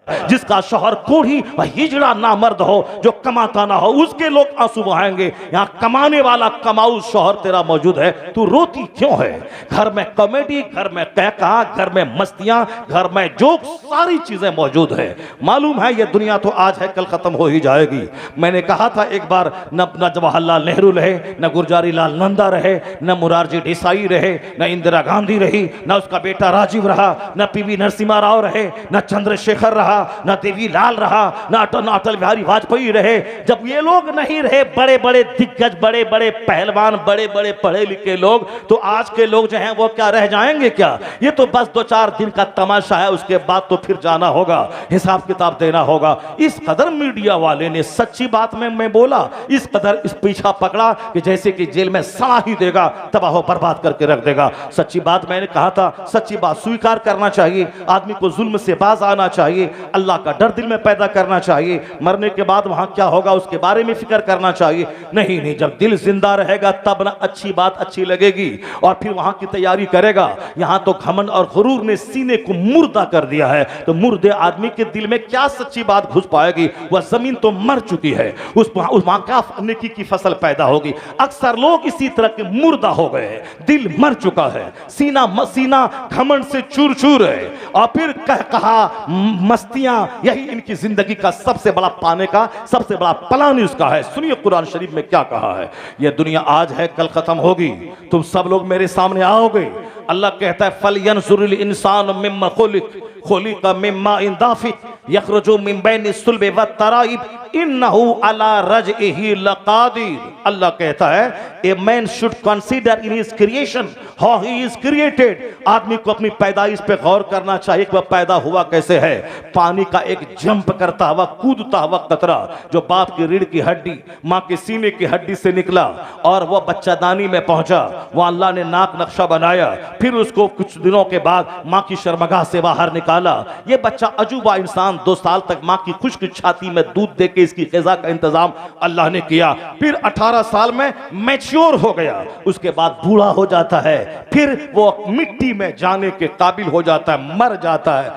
जिसका शौहर कोढ़ी व हिजड़ा नामर्द हो, जो कमाता ना हो, उसके लोग आंसू बहाएंगे। यहाँ कमाने वाला कमाऊ शौहर तेरा मौजूद है, तू रोती क्यों है? घर में कॉमेडी, घर में कहका, घर में मस्तियां, घर में जोक, सारी चीजें मौजूद है। मालूम है ये दुनिया तो आज है कल खत्म हो ही जाएगी। मैंने कहा था एक बार, न जवाहरलाल नेहरू रहे, न गुलजारी लाल नंदा रहे, न मुरारजी देसाई रहे, न इंदिरा गांधी रही, न उसका बेटा राजीव रहा, न पीवी नरसिम्हा राव रहे, न चंद्रशेखर रहा, न देवी लाल रहा, न अटल बिहारी वाजपेयी रहे। जब ये लोग नहीं रहे, बड़े बड़े दिग्गज, बड़े बड़े पहलवान, बड़े बड़े पढ़े लिखे लोग, तो आज के लोग जो हैं वो क्या रह जाएंगे क्या? ये तो बस 2-4 दिन का तमाशा है, उसके बाद तो फिर जाना होगा, हिसाब किताब देना होगा। इस कदर मीडिया वाले ने सच्ची बात में मैं बोला, इस कदर इस पीछा पकड़ा कि जैसे कि जेल में सड़ा ही देगा, तबाह बर्बाद करके रख देगा। सच्ची बात मैंने कहा था, सच्ची बात स्वीकार करना चाहिए, आदमी को जुल्म से बाज आना चाहिए, अल्लाह का डर दिल में पैदा करना चाहिए। मरने के बाद वहां क्या होगा उसके बारे में फिक्र करना चाहिए। नहीं, जब दिल जिंदा रहेगा तब ना अच्छी बात अच्छी लगेगी और फिर वहां की तैयारी करेगा। यहां तो घमंड और गुरूर ने सीने को मुर्दा कर दिया है, तो मुर्दे आदमी के दिल में क्या सच्ची बात घुस पाएगी? वह जमीन तो मर चुकी है, उस वहां क्या नेकी की फसल पैदा होगी? अक्सर लोग इसी तरह के मुर्दा हो गए हैं, दिल मर चुका है, सीना घमंड से चूर चूर है, और फिर कहा मस्तियां, यही इनकी जिंदगी का सबसे बड़ा पाने का सबसे बड़ा प्लान इसका है। सुनिए कुरान शरीफ में क्या कहा है, यह दुनिया आज है कल खत्म होगी, तुम सब लोग मेरे सामने आओगे। अल्लाह कहता है फल यंजुरिल इंसान मिम्मा खुलिक मिम्मा इन दाफिक यखरुजु मिन बैनि सुल्बि व तराइब इन्नहु अला रजइही लकादिर। अल्लाह कहता है a man should consider in his creation how he is created. आदमी को अपनी पैदाइश पे गौर करना चाहिए कि वह पैदा हुआ कैसे है। पानी का एक जंप करता हुआ, कूदता हुआ कतरा जो बाप की रीढ़ की हड्डी, माँ के सीने की हड्डी से निकला और वह बच्चादानी में पहुंचा, वह अल्लाह ने नाक नक्शा बनाया, फिर उसको कुछ दिनों के बाद माँ की शर्मगाह से बाहर निकाला। ये बच्चा अजूबा इंसान 2 साल तक माँ की खुश्क छाती में दूध देके इसकी ग़िज़ा का इंतजाम अल्लाह ने किया। फिर 18 साल में मैच्योर हो गया, उसके बाद बूढ़ा हो जाता है, फिर वो मिट्टी में जाने के काबिल हो जाता है, मर जाता है,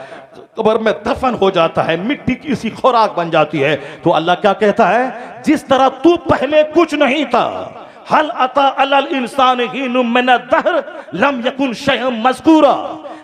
कब्र में दफन हो जाता है, मिट्टी की सी खुराक बन जाती है। तो अल्लाह क्या कहता है, जिस तरह तू पहले कुछ नहीं था, हल अता अलल इंसान हिनुम मिन दहर लम यकुन शैअन मज़कूरा।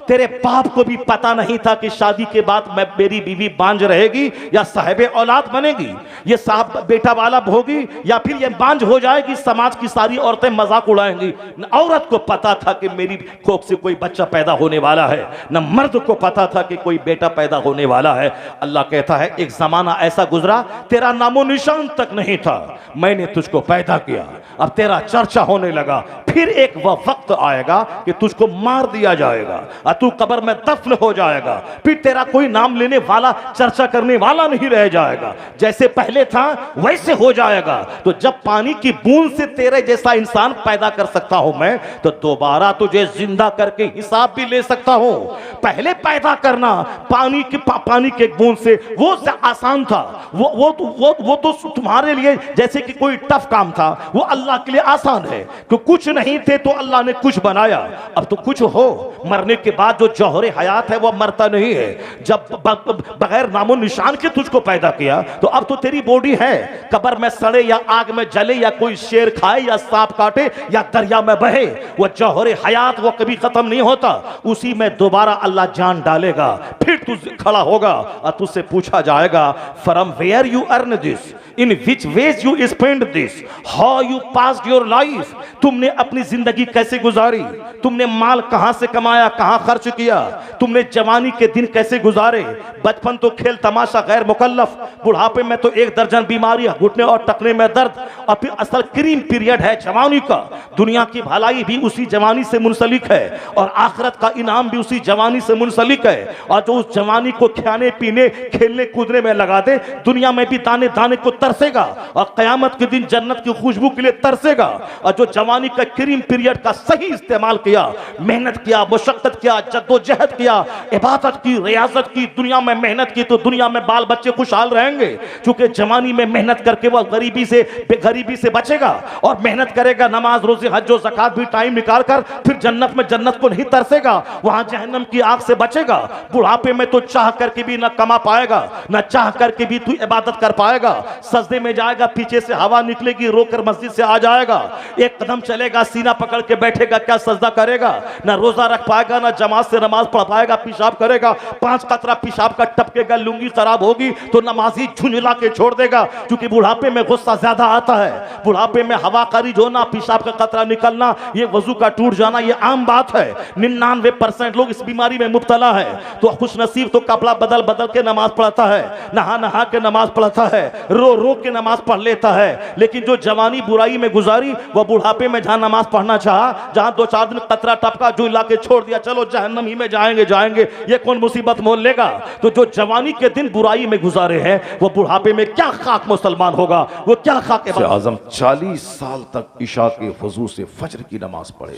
तेरे बाप को भी पता नहीं था कि शादी के बाद मैं मेरी बीवी बांझ रहेगी या साहिबे औलाद बनेगी, ये साहब बेटा वाला होगी या फिर ये बांझ हो जाएगी, समाज की सारी औरतें मजाक उड़ाएंगी। न औरत को पता था कि मेरी कोख से कोई बच्चा पैदा होने वाला है, न मर्द को पता था कि कोई बेटा पैदा होने वाला है। अल्लाह कहता है एक जमाना ऐसा गुजरा तेरा नामो निशान तक नहीं था, मैंने तुझको पैदा किया, अब तेरा चर्चा होने लगा। फिर एक वह वक्त आएगा कि तुझको मार दिया जाएगा और तू कब्र में दफन हो जाएगा, फिर तेरा कोई नाम लेने वाला, चर्चा करने वाला नहीं रह जाएगा, जैसे पहले था वैसे हो जाएगा। तो जब पानी की बूंद से तेरे जैसा इंसान पैदा कर सकता हूं मैं, तो दोबारा तुझे जिंदा करके हिसाब भी ले सकता हूं। पहले पैदा करना पानी के बूंद से वो आसान था, वो तो तुम्हारे लिए जैसे कि कोई टफ काम था, वो अल्लाह के लिए आसान है कि कुछ नहीं थे तो अल्लाह ने कुछ बनाया। अब तो कुछ हो, मरने के बाद जो जौहरे हयात है वो मरता नहीं है। जब बगैर नामो निशान के तुझको पैदा किया तो अब तो तेरी बॉडी है, कब्र में सड़े या आग में जले या कोई शेर खाए या सांप काटे या दरिया में बहे, वो जौहरे हयात वो कभी खत्म नहीं होता, उसी में दोबारा अल्लाह जान डालेगा। फिर तू खड़ा होगा और तुझसे पूछा जाएगा from where you earn this, in which ways you spend this, how you passed your life. तुमने अपनी जिंदगी कैसे गुजारी, तुमने माल कहां से कमाया, कहां खर्च किया, तुमने जवानी के दिन कैसे गुजारे, बचपन तो खेल तमाशा गैर मुकल्लफ, बुढ़ापे में तो 1 दर्जन बीमारियां, घुटने और टखने में दर्द, और फिर असल क्रीम पीरियड है जवानी का। दुनिया की भलाई भी उसी जवानी से मुंसलिक है और आखिरत का इनाम भी उसी जवानी से मुंसलिक है। और जो उस जवानी को खाने पीने खेलने कूदने में लगा दे, दुनिया में भी दाने दाने को तरसेगा और क़यामत के दिन जन्नत की खुशबू के लिए तरसेगा। और जो जवानी का क्रीम पीरियड का सही इस्तेमाल किया, मेहनत किया, मुशक्कत किया, जद्दोजहद किया, इबादत की, रियाजत की, दुनिया में मेहनत की, तो दुनिया में बाल बच्चे खुशहाल रहेंगे। क्योंकि जवानी में मेहनत करके वह गरीबी से बचेगा और मेहनत करेगा, नमाज रोजे हज और ज़कात भी टाइम निकाल कर, फिर जन्नत में जन्नत को नहीं तरसेगा, वहां जहन्नम की आग से बचेगा। बुढ़ापे में तो चाह करके भी ना कमा पाएगा, ना चाह करके भी तू इबादत कर पाएगा। सजदे में जाएगा, पीछे से हवा निकलेगी, रोकर मस्जिद से आ जाएगा, एक कदम चलेगा, सीना पकड़ के बैठेगा, क्या सजदा करेगा? ना रोजा रख पाएगा, ना जमात से नमाज पढ़ पाएगा, पेशाब करेगा, 5 कतरा पेशाब का टपकेगा, लुंगी खराब होगी तो नमाजी झुंझला के छोड़ देगा। क्योंकि बुढ़ापे में गुस्सा ज्यादा आता है, बुढ़ापे में हवा खारिज होना, पेशाब का कतरा निकलना, ये वजू का टूट जाना, ये आम बात है। 99% लोग इस बीमारी में मुब्तला है। तो खुश नसीब तो कपड़ा बदल बदल के नमाज पढ़ता है, नहा नहा के नमाज पढ़ता है, रो रो के नमाज पढ़ लेता है। लेकिन जो जवानी बुराई में गुजारी, वह बुढ़ापे में जहां नमाज पढ़ना चाहा, जहां 2-4 दिन कतरा टपका, जो ला के छोड़ दिया, चलो जहन्नम ही में जाएंगे, ये कौन मुसीबत मोल लेगा? तो जो जवानी के दिन बुराई में गुजारे हैं, वो बुढ़ापे में क्या खाक मुसलमान होगा, वो क्या खाक आजम 40 साल तक इशा के वजू से फजर की नमाज पढ़े।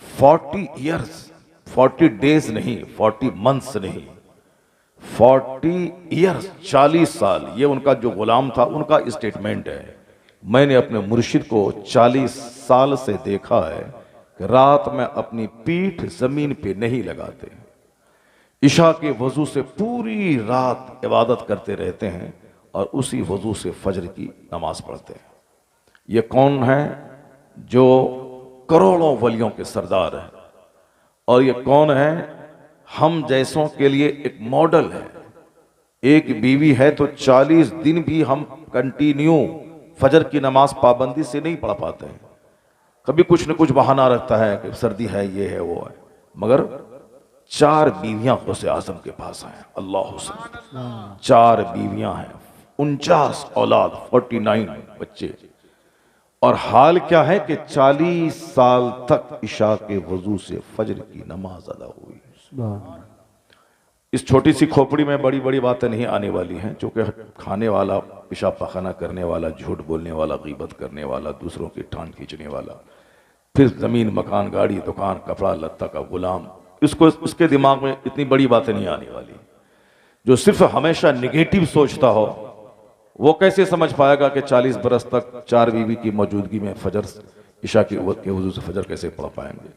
40 ईयर्स, 40 डेज नहीं, 40 मंथ्स नहीं, 40 ईयर्स, 40 साल। ये उनका जो गुलाम था, उनका स्टेटमेंट है। मैंने अपने मुर्शिद को 40 साल से देखा है कि रात में अपनी पीठ जमीन पे नहीं लगाते, इशा के वजू से पूरी रात इबादत करते रहते हैं और उसी वजू से फजर की नमाज पढ़ते हैं। ये कौन है? जो करोड़ों वलियों के सरदार हैं। और ये कौन है? हम जैसों के लिए एक मॉडल है। एक बीवी है तो 40 दिन भी हम कंटिन्यू फजर की नमाज पाबंदी से नहीं पढ़ पाते हैं। कभी कुछ न कुछ बहाना रखता है कि सर्दी है, ये है, वो है। मगर 4 बीवियां गौसे आजम के पास हैं। अल्लाह हुस्न, 4 बीवियां हैं, 49 औलाद, 49 बच्चे। और हाल क्या है कि 40 साल तक इशा के वजू से फजर की नमाज अदा हुई। इस छोटी सी खोपड़ी में बड़ी बड़ी बातें नहीं आने वाली हैं, क्योंकि खाने वाला, पेशाब पखाना करने वाला, झूठ बोलने वाला, गीबत करने वाला, दूसरों की टांग खींचने वाला, फिर जमीन, मकान, गाड़ी, दुकान, कपड़ा लत्ता का गुलाम, उसके दिमाग में इतनी बड़ी बातें नहीं आने वाली। जो सिर्फ हमेशा निगेटिव सोचता हो, वो कैसे समझ पाएगा कि 40 बरस तक 4 बीवी की मौजूदगी में फजर, इशा के वजू से फजर कैसे पढ़ पाएंगे?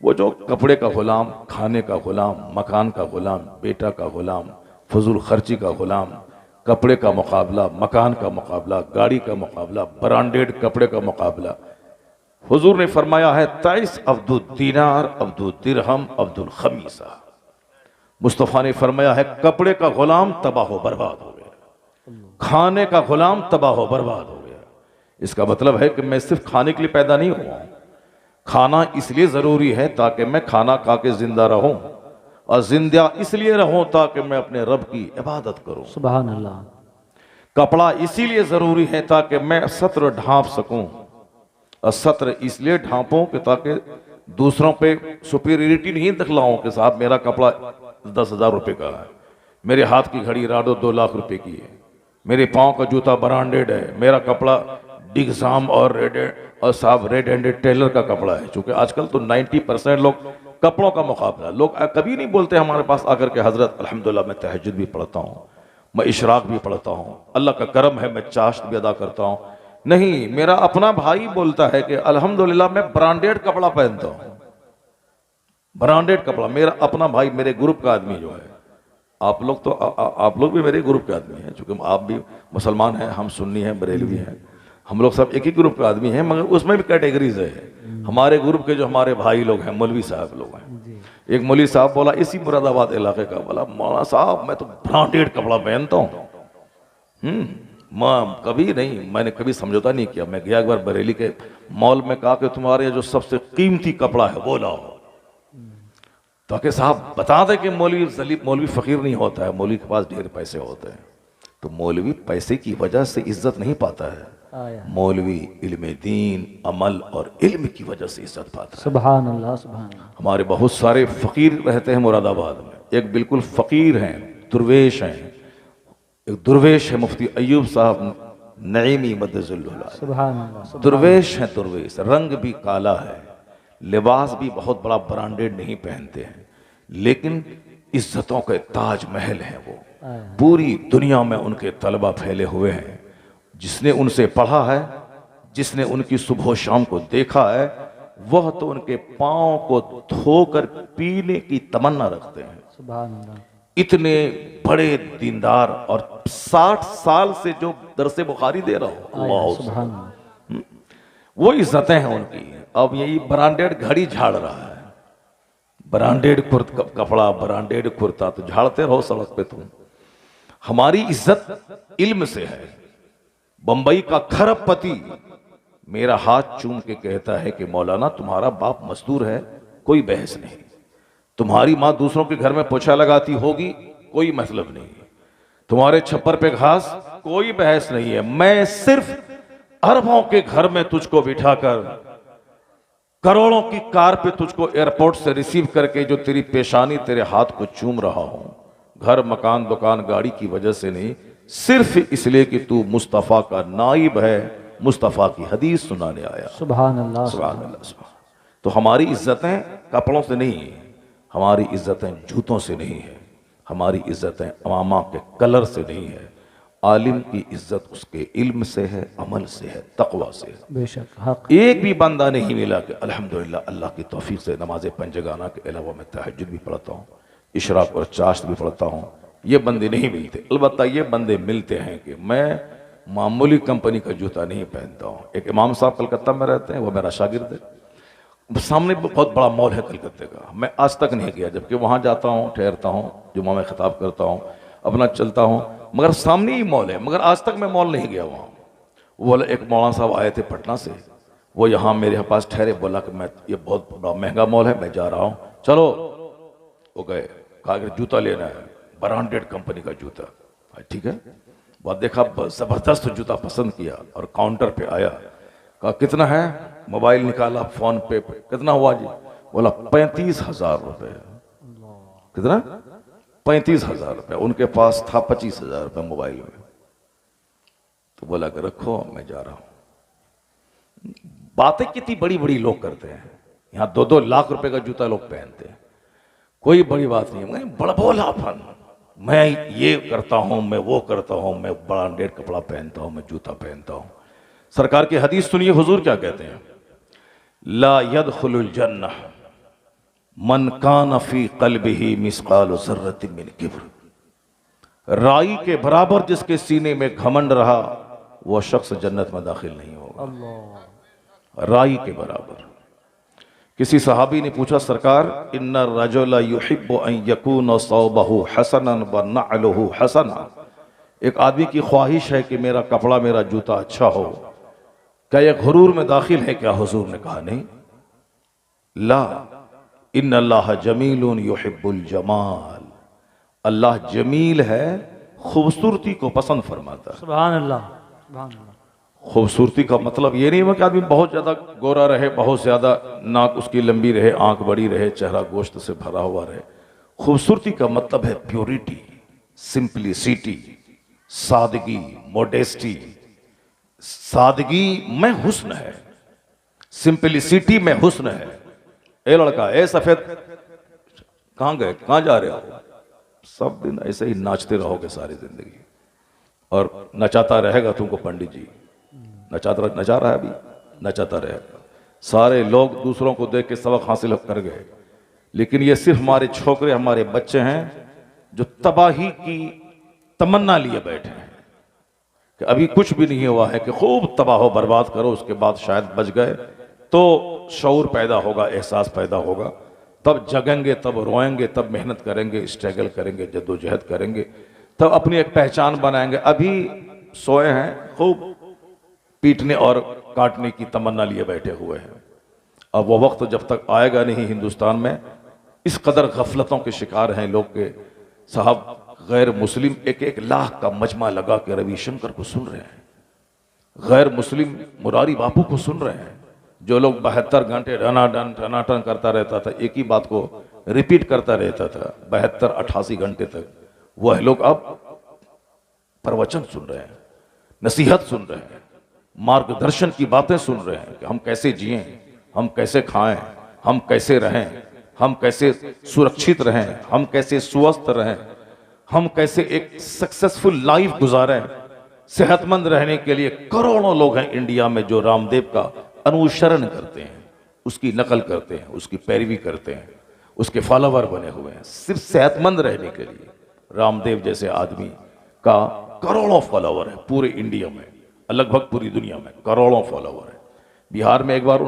वो जो कपड़े का गुलाम, खाने का गुलाम, मकान का गुलाम, बेटा का गुलाम, फजूल खर्ची का गुलाम, कपड़े का मुकाबला, मकान का मुकाबला, गाड़ी का मुकाबला, ब्रांडेड कपड़े का मुकाबला। हुजूर ने फरमाया है, 23 अब्दुल दीनार, अब्दुल दिरहम, अब्दुल खमीसा। मुस्तफ़ा ने फरमाया है, कपड़े का गुलाम तबाह हो बर्बाद हो गया, खाने का गुलाम तबाह हो बर्बाद हो गया। इसका मतलब है कि मैं सिर्फ खाने के लिए पैदा नहीं हुआ हूं। खाना इसलिए जरूरी है ताकि मैं खाना खा के जिंदा रहूं, और जिंदा इसलिए रहूं ताकि मैं अपने रब की इबादत करूं। सुभान अल्लाह। कपड़ा इसीलिए जरूरी है ताकि मैं सत्र ढांप सकूं, और सत्र इसलिए ढांपूं कि ताकि दूसरों पे सुपीरियरिटी नहीं दिखलाऊं कि साहब मेरा कपड़ा 10,000 रुपए का है, मेरे हाथ की घड़ी राडो 2 लाख रुपए की है, मेरे पाँव का जूता ब्रांडेड है, मेरा कपड़ा डिग्जाम और रेड हैंडेड टेलर का कपड़ा है। क्योंकि आजकल तो 90% लोग कपड़ों का मुकाबला, लोग कभी नहीं बोलते हमारे पास आकर के, हजरत अल्हम्दुलिल्लाह मैं तहज्जुद भी पढ़ता हूँ, मैं इशराक भी पढ़ता हूँ, अल्लाह का करम है मैं चाश्त भी अदा करता हूँ। नहीं, मेरा अपना भाई बोलता है कि अल्हम्दुलिल्लाह मैं ब्रांडेड कपड़ा पहनता हूँ, ब्रांडेड कपड़ा। मेरा अपना भाई, मेरे ग्रुप का आदमी जो है, आप लोग भी मेरे ग्रुप के आदमी हैं, चूंकि आप भी मुसलमान हैं, हम सुन्नी हैं, बरेलवी हैं, हम लोग सब एक ही ग्रुप के आदमी हैं, मगर उसमें भी कैटेगरीज है। हमारे ग्रुप के जो हमारे भाई लोग हैं, मौलवी साहब लोग हैं। एक मौलवी साहब बोला इसी मुरादाबाद इलाके का, बोला मौलाना साहब मैं तो ब्रांडेड कपड़ा पहनता हूँ। कभी नहीं, मैंने कभी समझौता नहीं किया। मैं गया एक बार बरेली के मॉल में, कहा कि तुम्हारे जो सबसे कीमती कपड़ा है वो लाओ, ताकि साहब बता दे कि मौलवी फकीर नहीं होता है, मौलवी के पास ढेर पैसे होते हैं। तो मौलवी पैसे की वजह से इज्जत नहीं पाता है, मौलवी इल्म दीन, अमल और इल्म की वजह से इज्जत पाता है। सुभान अल्लाह, सुभान अल्लाह। हमारे बहुत सारे फकीर रहते हैं मुरादाबाद में। एक बिल्कुल फकीर हैं, दुर्वेश हैं, एक दुर्वेश है मुफ्ती अय्यूब साहब नईमी मदजुल्लाह, सुभान अल्लाह। दुर्वेश है दुर्वेश, रंग भी काला है, लिबास भी बहुत बड़ा ब्रांडेड नहीं पहनते हैं, लेकिन इज्जतों के ताजमहल हैं वो। पूरी दुनिया में उनके तलबा फैले हुए हैं। जिसने उनसे पढ़ा है, जिसने उनकी सुबह शाम को देखा है, वह तो उनके पांव को धोकर पीने की तमन्ना रखते हैं। सुभान अल्लाह। इतने बड़े दीनदार, और 60 साल से जो दरसे बुखारी दे रहा हो, अल्लाह सुभान अल्लाह। वो इज्जतें हैं उनकी। अब यही ब्रांडेड घड़ी झाड़ रहा है, ब्रांडेड कपड़ा, ब्रांडेड कुर्ता, तो झाड़ते रहो सड़क पे तुम। हमारी इज्जत इल्म से है। बंबई का खरबपति मेरा हाथ चूम के कहता है कि मौलाना तुम्हारा बाप मजदूर है, कोई बहस नहीं। तुम्हारी माँ दूसरों के घर में पोछा लगाती होगी, कोई मतलब नहीं। तुम्हारे छप्पर पे घास, कोई बहस नहीं है। मैं सिर्फ अरबों के घर में तुझको बिठाकर, करोड़ों की कार पे तुझको एयरपोर्ट से रिसीव करके जो तेरी पेशानी, तेरे हाथ को चूम रहा हूं, घर मकान दुकान गाड़ी की वजह से नहीं, सिर्फ इसलिए कि तू मुस्तफ़ा का नाइब है, मुस्तफ़ा की हदीस सुनाने आया। सुभान अल्लाह। सुभान अल्लाह। तो हमारी इज्जतें कपड़ों से नहीं है, हमारी इज्जतें जूतों से नहीं है, हमारी इज्जतें अमामा के कलर से नहीं है। आलिम की इज्जत उसके इल्म से है, अमल से है, तकवा से है। बेशक हक। एक भी बंदा नहीं मिला कि अल्हम्दुलिल्लाह अल्लाह की तौफीक से नमाज पंजगाना के अलावा मैं तहज्जुद भी पढ़ता हूँ, इशराक और चाश्त भी पढ़ता हूँ, ये बंदे नहीं मिलते। अलबत्ता ये बंदे मिलते हैं कि मैं मामूली कंपनी का जूता नहीं पहनता हूँ। एक इमाम साहब कलकत्ता में रहते हैं, वो मेरा शागिर्द है। सामने बहुत बड़ा मॉल है कलकत्ते का, मैं आज तक नहीं गया, जबकि वहाँ जाता हूँ, ठहरता हूँ, जुम्मा में खिताब करता हूँ, अपना चलता हूँ, मगर सामने ही मॉल है, मगर आज तक मैं मॉल नहीं गया वहाँ। वो बोला, एक मौलाना साहब आए थे पटना से, वो यहाँ मेरे पास ठहरे, बोला कि मैं, ये बहुत बड़ा महंगा मॉल है, मैं जा रहा हूँ, चलो। वो गए, कहा कि जूता लेना है, ब्रांडेड कंपनी का जूता। ठीक है, बहुत देखा, जबरदस्त जूता पसंद किया और काउंटर पे आया, कहा कितना है, मोबाइल निकाला, फोन पे कितना हुआ जी, बोला 35,000 रुपए। कितना? 35,000 रुपए। उनके पास था 25,000 रुपए मोबाइल में। तो बोला कि रखो, मैं जा रहा हूं। बातें कितनी बड़ी बड़ी लोग करते हैं, यहाँ 2-2 लाख रुपए का जूता लोग पहनते हैं, कोई बड़ी बात नहीं। मैं बड़बोलापन, मैं ये करता हूं, मैं वो करता हूं, मैं ब्रांडेड कपड़ा पहनता हूं, मैं जूता पहनता हूं। सरकार की हदीस सुनिए, हुजूर क्या कहते हैं, ला यदखुलुल जन्नह मन कान फी क़ल्बिही मिस्क़ालु ज़र्रतिन मिन किब्र। राई के बराबर जिसके सीने में घमंड रहा, वह शख्स जन्नत में दाखिल नहीं होगा। राई के बराबर। किसी सहाबी ने पूछा, सरकार इन्ना रजुला युहिब्बु अन यकून सौबहु हसनन व नअलुहु हसना। एक आदमी की ख्वाहिश है कि मेरा कपड़ा, मेरा जूता अच्छा हो, क्या यह गुरूर में दाखिल है? क्या हुजूर ने कहा नहीं, ला इन्नल्लाह जमीलुन युहिब्बुल जमाल। अल्लाह जमील है, खूबसूरती को पसंद फरमाता है। सुभान अल्लाह। सुभान अल्लाह। खूबसूरती का मतलब ये नहीं है कि आदमी बहुत ज्यादा गोरा रहे, बहुत ज्यादा नाक उसकी लंबी रहे, आंख बड़ी रहे, चेहरा गोश्त से भरा हुआ रहे। खूबसूरती का मतलब है प्योरिटी, सिंपलिसिटी, सादगी, मोडेस्टी। सादगी में हुस्न है, सिंपलिसिटी में हुस्न है। ए लड़का, ए सफेद, कहां गए, कहां जा रहे हो? सब दिन ऐसे ही नाचते रहोगे सारी जिंदगी, और नचाता रहेगा तुमको पंडित जी, नचा रहा है अभी, नचाता रहेगा। सारे लोग दूसरों को देख के सबक हासिल कर गए, लेकिन ये सिर्फ हमारे छोकरे, हमारे बच्चे हैं जो तबाही की तमन्ना लिए बैठे हैं कि अभी कुछ भी नहीं हुआ है कि खूब तबाह बर्बाद करो, उसके बाद शायद बच गए तो शऊर पैदा होगा, एहसास पैदा होगा, तब जगेंगे, तब रोएंगे, तब मेहनत करेंगे, स्ट्रगल करेंगे, जद्दोजहद करेंगे, तब अपनी एक पहचान बनाएंगे। अभी सोए हैं, खूब पीटने और काटने की तमन्ना लिए बैठे हुए हैं। अब वो वक्त जब तक आएगा नहीं, हिंदुस्तान में इस कदर गफलतों के शिकार हैं लोग के साहब, गैर मुस्लिम 1-1 लाख का मजमा लगा के रविशंकर को सुन रहे हैं, गैर मुस्लिम मुरारी बापू को सुन रहे हैं। जो लोग 72 घंटे टनाटन करता रहता था, एक ही बात को रिपीट करता रहता था 72-88 घंटे तक, वह लोग अब प्रवचन सुन रहे हैं, नसीहत सुन रहे हैं, मार्गदर्शन की बातें सुन रहे हैं कि हम कैसे जिएं, हम कैसे खाएं, हम कैसे रहें, हम कैसे सुरक्षित रहें, हम कैसे स्वस्थ रहें, हम कैसे एक सक्सेसफुल लाइफ गुजारें। सेहतमंद रहने के लिए करोड़ों लोग हैं इंडिया में जो रामदेव का अनुसरण करते हैं, उसकी नकल करते हैं, उसकी पैरवी करते हैं, उसके फॉलोवर बने हुए हैं सिर्फ सेहतमंद रहने के लिए। रामदेव जैसे आदमी का करोड़ों फॉलोवर है पूरे इंडिया में, लगभग पूरी दुनिया में करोड़ों फॉलोवर है। बिहार में एक बार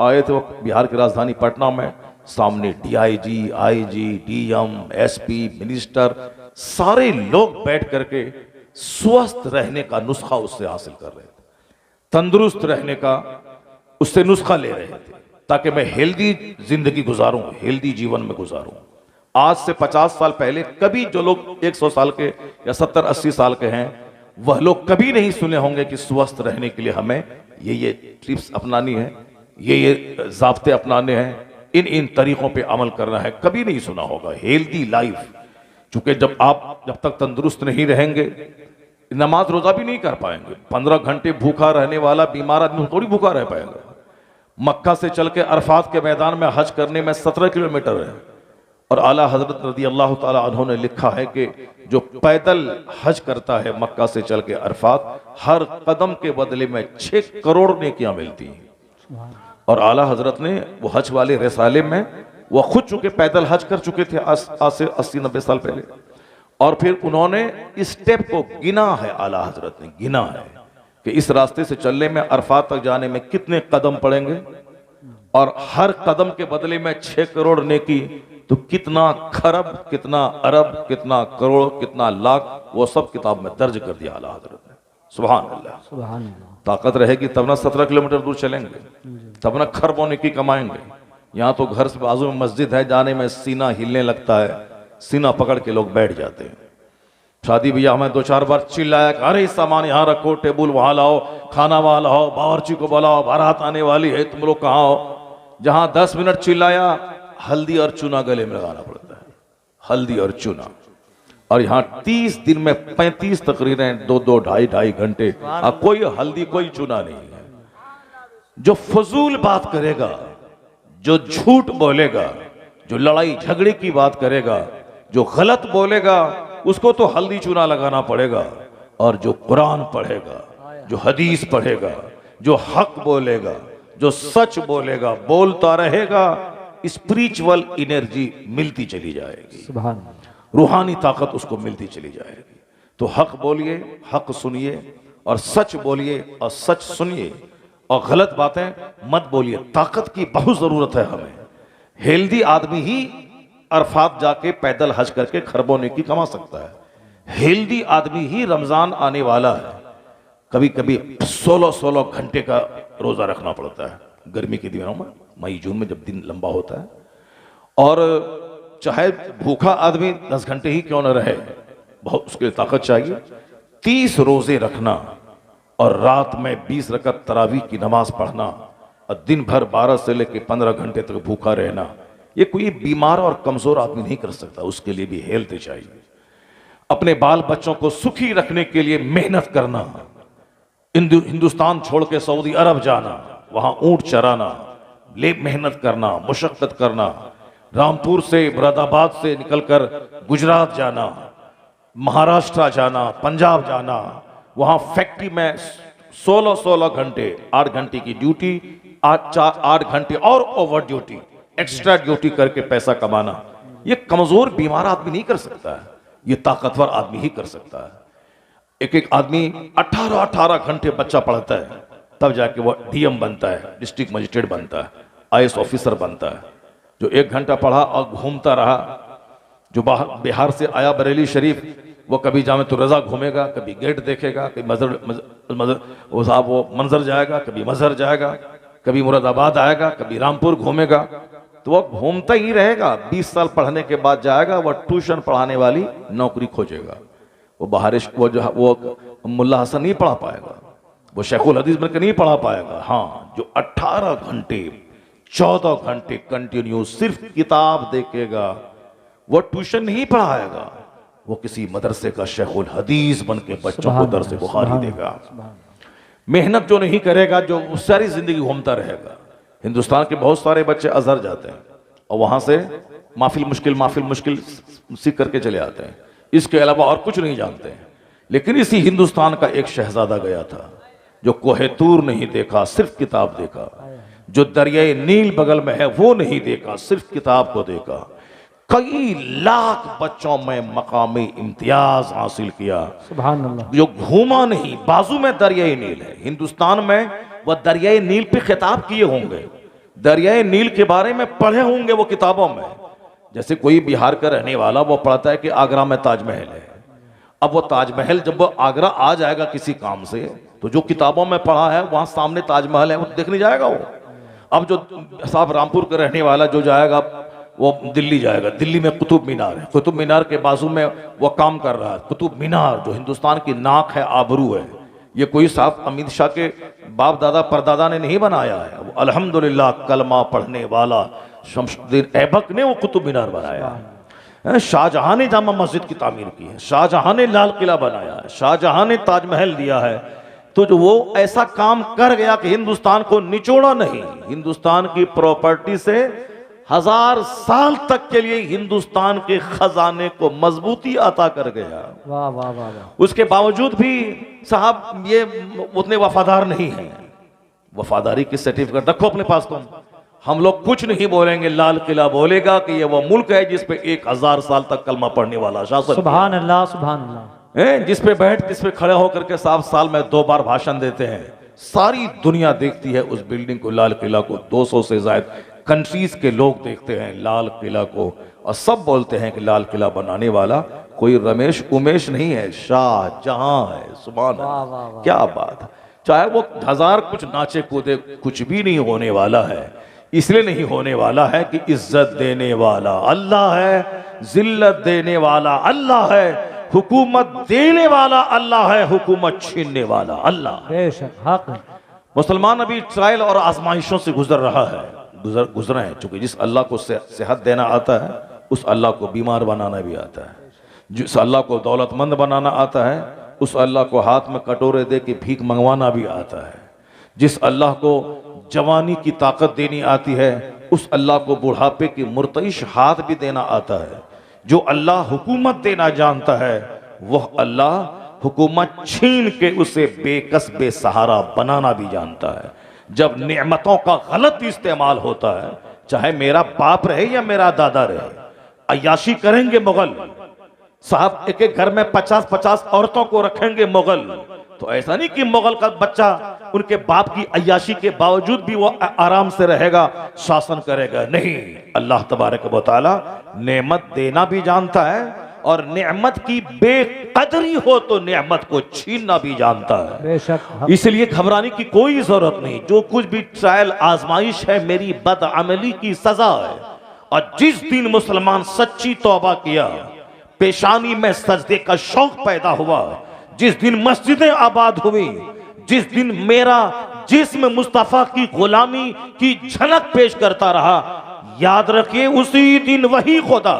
आए थे, वो बिहार की राजधानी पटना में, सामने DIG, IG, DM, SP, minister सारे लोग बैठ करके स्वस्थ रहने का नुस्खा उससे हासिल कर रहे थे, तंदुरुस्त रहने का उससे नुस्खा ले रहे थे ताकि मैं हेल्दी जिंदगी गुजारूं, हेल्दी जीवन में गुजारूं। आज से 50 साल पहले कभी जो लोग 100 साल के या 70-80 साल के हैं वह लोग कभी नहीं सुने होंगे कि स्वस्थ रहने के लिए हमें ये टिप्स अपनानी है, ये ज़ाब्ते अपनाने हैं, इन तरीकों पे अमल करना है, कभी नहीं सुना होगा। हेल्दी लाइफ, चूंकि जब तक तंदुरुस्त नहीं रहेंगे नमाज रोजा भी नहीं कर पाएंगे। 15 घंटे भूखा रहने वाला बीमार आदमी थोड़ी भूखा रह पाएगा। मक्का से चल के अरफात के मैदान में हज करने में 17 किलोमीटर है, और आला हजरत रदी अल्लाह ताला अन्हु ने लिखा है कि जो पैदल हज करता है मक्का से चल के अरफात, हर कदम के बदले में 6 करोड़ नेकियां मिलती हैं। और आला हजरत ने वो हज वाले रिसाले में, वो खुद चूंकि पैदल हज कर चुके थे आज से 80-90 साल पहले, और फिर उन्होंने इस स्टेप को गिना है, आला हजरत ने गिना है कि इस रास्ते से चलने में अरफात तक जाने में कितने कदम पड़ेंगे, और हर कदम के बदले में 6 करोड़ नेकी, तो कितना खरब, कितना अरब, कितना करोड़, कितना लाख, वो सब किताब में दर्ज कर दिया आला हजरत ने। सुभान अल्लाह। सुभान अल्लाह। ताकत रहेगी तब ना 17 किलोमीटर दूर चलेंगे, तब ना खरबों नेकी कमाएंगे। यहाँ तो घर से बाजू में मस्जिद है, जाने में सीना हिलने लगता है, सीना पकड़ के लोग बैठ जाते हैं। शादी ब्याह में 2-4 बार चिल्लाया, अरे सामान यहाँ रखो, टेबल वहां लाओ, खाना वहां लाओ, बावर्ची को बुलाओ, बारात आने वाली है, तुम लोग कहाँ हो। जहां 10 मिनट चिल्लाया, हल्दी और चूना गले में लगाना पड़ता है, हल्दी और चूना। और यहाँ 30 दिन में 35 तकरीरें, 2-2, 2.5 घंटे, कोई हल्दी कोई चूना नहीं है। जो फजूल बात करेगा, जो झूठ बोलेगा, जो लड़ाई झगड़े की बात करेगा, जो गलत बोलेगा, उसको तो हल्दी चूना लगाना पड़ेगा। और जो कुरान पढ़ेगा, जो हदीस पढ़ेगा, जो हक बोलेगा, जो सच बोलेगा, बोलता रहेगा, स्पिरिचुअल एनर्जी मिलती चली जाएगी, सुभान अल्लाह। रूहानी ताकत उसको मिलती चली जाएगी। तो हक बोलिए, हक सुनिए, और सच बोलिए और सच सुनिए, और गलत बातें मत बोलिए। ताकत की बहुत जरूरत है हमें। हेल्दी आदमी ही अरफात जाके पैदल हज करके खरबों नेकी कमा सकता है। हेल्दी आदमी ही रमजान आने वाला है, कभी कभी 16-16 घंटे का रोजा रखना पड़ता है गर्मी के दिनों में, मई जून में जब दिन लंबा होता है। और चाहे भूखा आदमी 10 घंटे ही क्यों न रहे, बहुत उसके लिए ताकत चाहिए। 30 रोजे रखना और रात में 20 रकत तरावी की नमाज पढ़ना, और दिन भर 12 से लेकर 15 घंटे तक भूखा रहना, ये कोई बीमार और कमजोर आदमी नहीं कर सकता। उसके लिए भी हेल्थ चाहिए। अपने बाल बच्चों को सुखी रखने के लिए मेहनत करना, हिंदुस्तान छोड़ के सऊदी अरब जाना, वहां ऊंट चराना, ले मेहनत करना, मुशक्कत करना, रामपुर से, मुरादाबाद से निकलकर गुजरात जाना, महाराष्ट्र जाना, पंजाब जाना, वहां फैक्ट्री में 16-16 घंटे, 8 घंटे की ड्यूटी, 8 घंटे और ओवर ड्यूटी, एक्स्ट्रा ड्यूटी करके पैसा कमाना, ये कमजोर बीमार आदमी नहीं कर सकता है, ये ताकतवर आदमी ही कर सकता है। एक आदमी 18-18 घंटे बच्चा पढ़ता है, तब जाके वो डीएम बनता है, डिस्ट्रिक्ट मजिस्ट्रेट बनता है, आईएएस ऑफिसर बनता है। जो 1 घंटा पढ़ा और घूमता रहा, जो बिहार से आया बरेली शरीफ, वो कभी जामे तो रजा घूमेगा, कभी गेट देखेगा, कभी वो मंजर जाएगा, कभी मजहर जाएगा, कभी मुरादाबाद आएगा, कभी रामपुर घूमेगा, तो वो घूमता ही रहेगा। 20 साल पढ़ने के बाद जाएगा, वह ट्यूशन पढ़ाने वाली नौकरी खोजेगा। वो बाहरिश वो मुल्ला हसन नहीं पढ़ा पाएगा, वो शेखुल हदीस बनकर नहीं पढ़ा पाएगा। हाँ, जो 18 घंटे 14 घंटे कंटिन्यू सिर्फ किताब देखेगा, वो ट्यूशन नहीं पढ़ाएगा, वो किसी मदरसे का शेखुल हदीस बन के बच्चों को सुभान दर्स अल्लाह, बुखारी सुभान देगा। अल्लाह, सुभान अल्लाह। मेहनत जो नहीं करेगा, जो सारी जिंदगी घूमता रहेगा। हिंदुस्तान के बहुत सारे बच्चे अजहर जाते हैं और वहां से माफिल मुश्किल सीख करके चले आते हैं, इसके अलावा और कुछ नहीं जानते हैं। लेकिन इसी हिंदुस्तान का एक शहजादा गया था जो कोहे तूर नहीं देखा, सिर्फ किताब देखा। जो दरियाए नील बगल में है वो नहीं देखा, सिर्फ किताब को देखा। कई लाख बच्चों में मकामी इम्तियाज हासिल किया। सुभान अल्लाह। जो घूमा नहीं, बाजू में दरियाए नील है। हिंदुस्तान में वह दरियाए नील पे खिताब किए होंगे, दरियाए नील के बारे में पढ़े होंगे वो किताबों में। जैसे कोई बिहार का रहने वाला वो पढ़ता है कि आगरा में ताजमहल है। अब वो ताजमहल जब वो आगरा आ जाएगा किसी काम से, तो जो किताबों में पढ़ा है वहां सामने ताजमहल है वो देखने जाएगा वो। अब जो साहब रामपुर का रहने वाला जो जाएगा वो दिल्ली जाएगा, दिल्ली में कुतुब मीनार है, कुतुब मीनार के बाजू में वो काम कर रहा है। कुतुब मीनार जो हिंदुस्तान की नाक है, आबरू है, ये कोई साहब अमित शाह के बाप दादा परदादा ने नहीं बनाया है। वो अल्हम्दुलिल्लाह कलमा पढ़ने वाला शमसुद्दीन ऐबक ने वो कुतुब मीनार बनाया है। शाहजहां ने जामा मस्जिद की तामीर की है, शाहजहां ने लाल किला बनाया है, शाहजहां ने ताजमहल दिया है। तो जो वो ऐसा काम कर गया कि हिंदुस्तान को निचोड़ा नहीं, हिंदुस्तान की प्रॉपर्टी से 1000 साल तक के लिए हिंदुस्तान के खजाने को मजबूती अता कर गया। वाह वाह वाह वाह। उसके बावजूद भी साहब ये उतने वफादार नहीं है। वफादारी की सर्टिफिकेट रखो अपने पास तुम। हम लोग कुछ नहीं बोलेंगे, लाल किला बोलेगा कि ये वो मुल्क है जिस पे 1000 साल तक कलमा पढ़ने वाला शासन, सुभान अल्लाह, सुभान अल्लाह। जिस पे खड़े होकर के साहब साल में 2 बार भाषण देते हैं। सारी दुनिया देखती है उस बिल्डिंग को, लाल किला को। 200 से ज्यादा कंट्रीज के लोग देखते हैं लाल किला को और सब बोलते हैं कि लाल किला बनाने वाला कोई रमेश उमेश नहीं है, शाहजहां है। सुभान अल्लाह, क्या बात है। चाहे वो 1000 कुछ नाचे कूदे, कुछ भी नहीं होने वाला है। इसलिए नहीं होने वाला है कि इज्जत देने वाला अल्लाह है, जिल्लत देने वाला अल्लाह है, हुकूमत देने वाला अल्लाह है, हुकूमत छीनने वाला अल्लाह है। बेशक हक है। मुसलमान अभी ट्रायल और आजमाइशों से गुजर रहा है, गुजरे हैं। चूंकि जिस अल्लाह को सेहत देना आता है उस अल्लाह को बीमार बनाना भी आता है। जिस अल्लाह को दौलतमंद बनाना आता है उस अल्लाह को हाथ में कटोरे दे के भीख मंगवाना भी आता है। जिस अल्लाह को जवानी की ताकत देनी आती है उस अल्लाह को बुढ़ापे की मुर्तइश हाथ भी देना आता है। जो अल्लाह हुकूमत देना जानता है वह अल्लाह हुकूमत छीन के उसे बेकस बेसहारा बनाना भी जानता है। जब नेमतों का गलत इस्तेमाल होता है, चाहे मेरा बाप रहे या मेरा दादा रहे, अय्याशी करेंगे मुगल साहब, एक एक घर में 50-50 औरतों को रखेंगे मुगल। तो ऐसा नहीं कि मुगल का बच्चा उनके बाप की अय्याशी के बावजूद भी वो आराम से रहेगा, शासन करेगा, नहीं। अल्लाह तबारक व तआला नेमत देना भी जानता है और नेमत की बेकदरी हो तो नेमत को छीनना भी जानता है। बेशक। इसलिए घबराने की कोई जरूरत नहीं। जो कुछ भी ट्रायल आजमाइश है मेरी बदअमली की सजा है। और जिस दिन मुसलमान सच्ची तौबा किया, पेशानी में सजदे का शौक पैदा हुआ, जिस दिन मस्जिदें आबाद हुई, जिस दिन मेरा जिस्म मुस्तफा की गुलामी की झलक पेश करता रहा, याद रखिए उसी दिन वही खुदा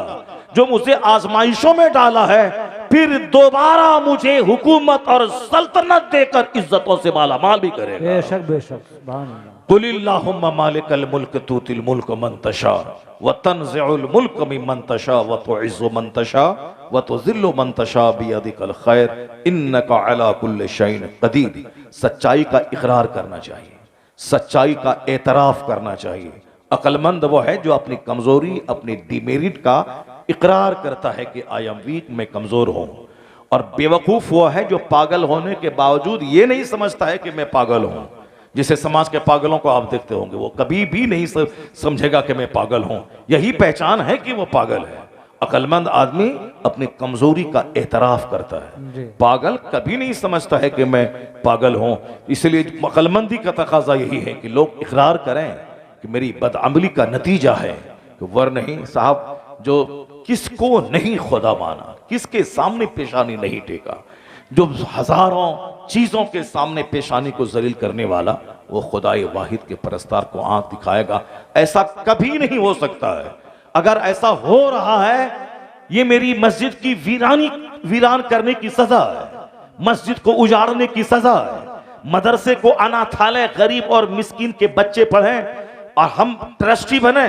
जो मुझे आजमाइशों में डाला है फिर दोबारा मुझे हुकूमत और सल्तनत देकर इज्जतों से मालामाल भी करेगा। बेशक बेशक। सुभान अल्लाह। कुलिल्लाहुम्मा मालिकल मुल्क तूतिल मुल्क मन तशा व तंज़िउल मुल्क मिम्मन तशा व तुइज़्ज़ु मन तशा व तुज़िल्लु मन तशा बियदिकल खैर इन्नका अला कुल्लि शैइन क़दीर। सच्चाई का इकरार करना चाहिए, सच्चाई का एतराफ करना चाहिए। अक्लमंद वो है जो अपनी कमजोरी, अपनी डिमेरिट का इकरार करता है कि आई एम वीक, मैं कमजोर हूं। और बेवकूफ वो है जो पागल होने के बावजूद ये नहीं समझता है कि मैं पागल हूं। जिसे समाज के पागलों को आप देखते होंगे, वो कभी भी नहीं समझेगा कि मैं पागल हूं। यही पहचान है कि वो पागल है। अक्लमंद आदमी अपनी कमजोरी का एतराफ करता है। पागल कभी नहीं समझता है कि मैं पागल हूं। इसलिए अक्लमंदी का तकाजा यही है कि लोग इकरार करें कि मेरी बदअमली का नतीजा है। वर नहीं साहब, जो किसको नहीं खुदा माना, किसके सामने पेशानी नहीं टेका, जो हजारों चीजों के सामने पेशानी को जलील करने वाला, वो खुदाए वाहिद के परस्तार को आंख दिखाएगा। ऐसा कभी नहीं हो सकता है। अगर ऐसा हो रहा है ये मेरी मस्जिद की वीरान करने की सजा है, मस्जिद को उजाड़ने की सजा है। मदरसे को अनाथालय, गरीब और मिस्कीन के बच्चे पढ़ें और हम ट्रस्टी बने,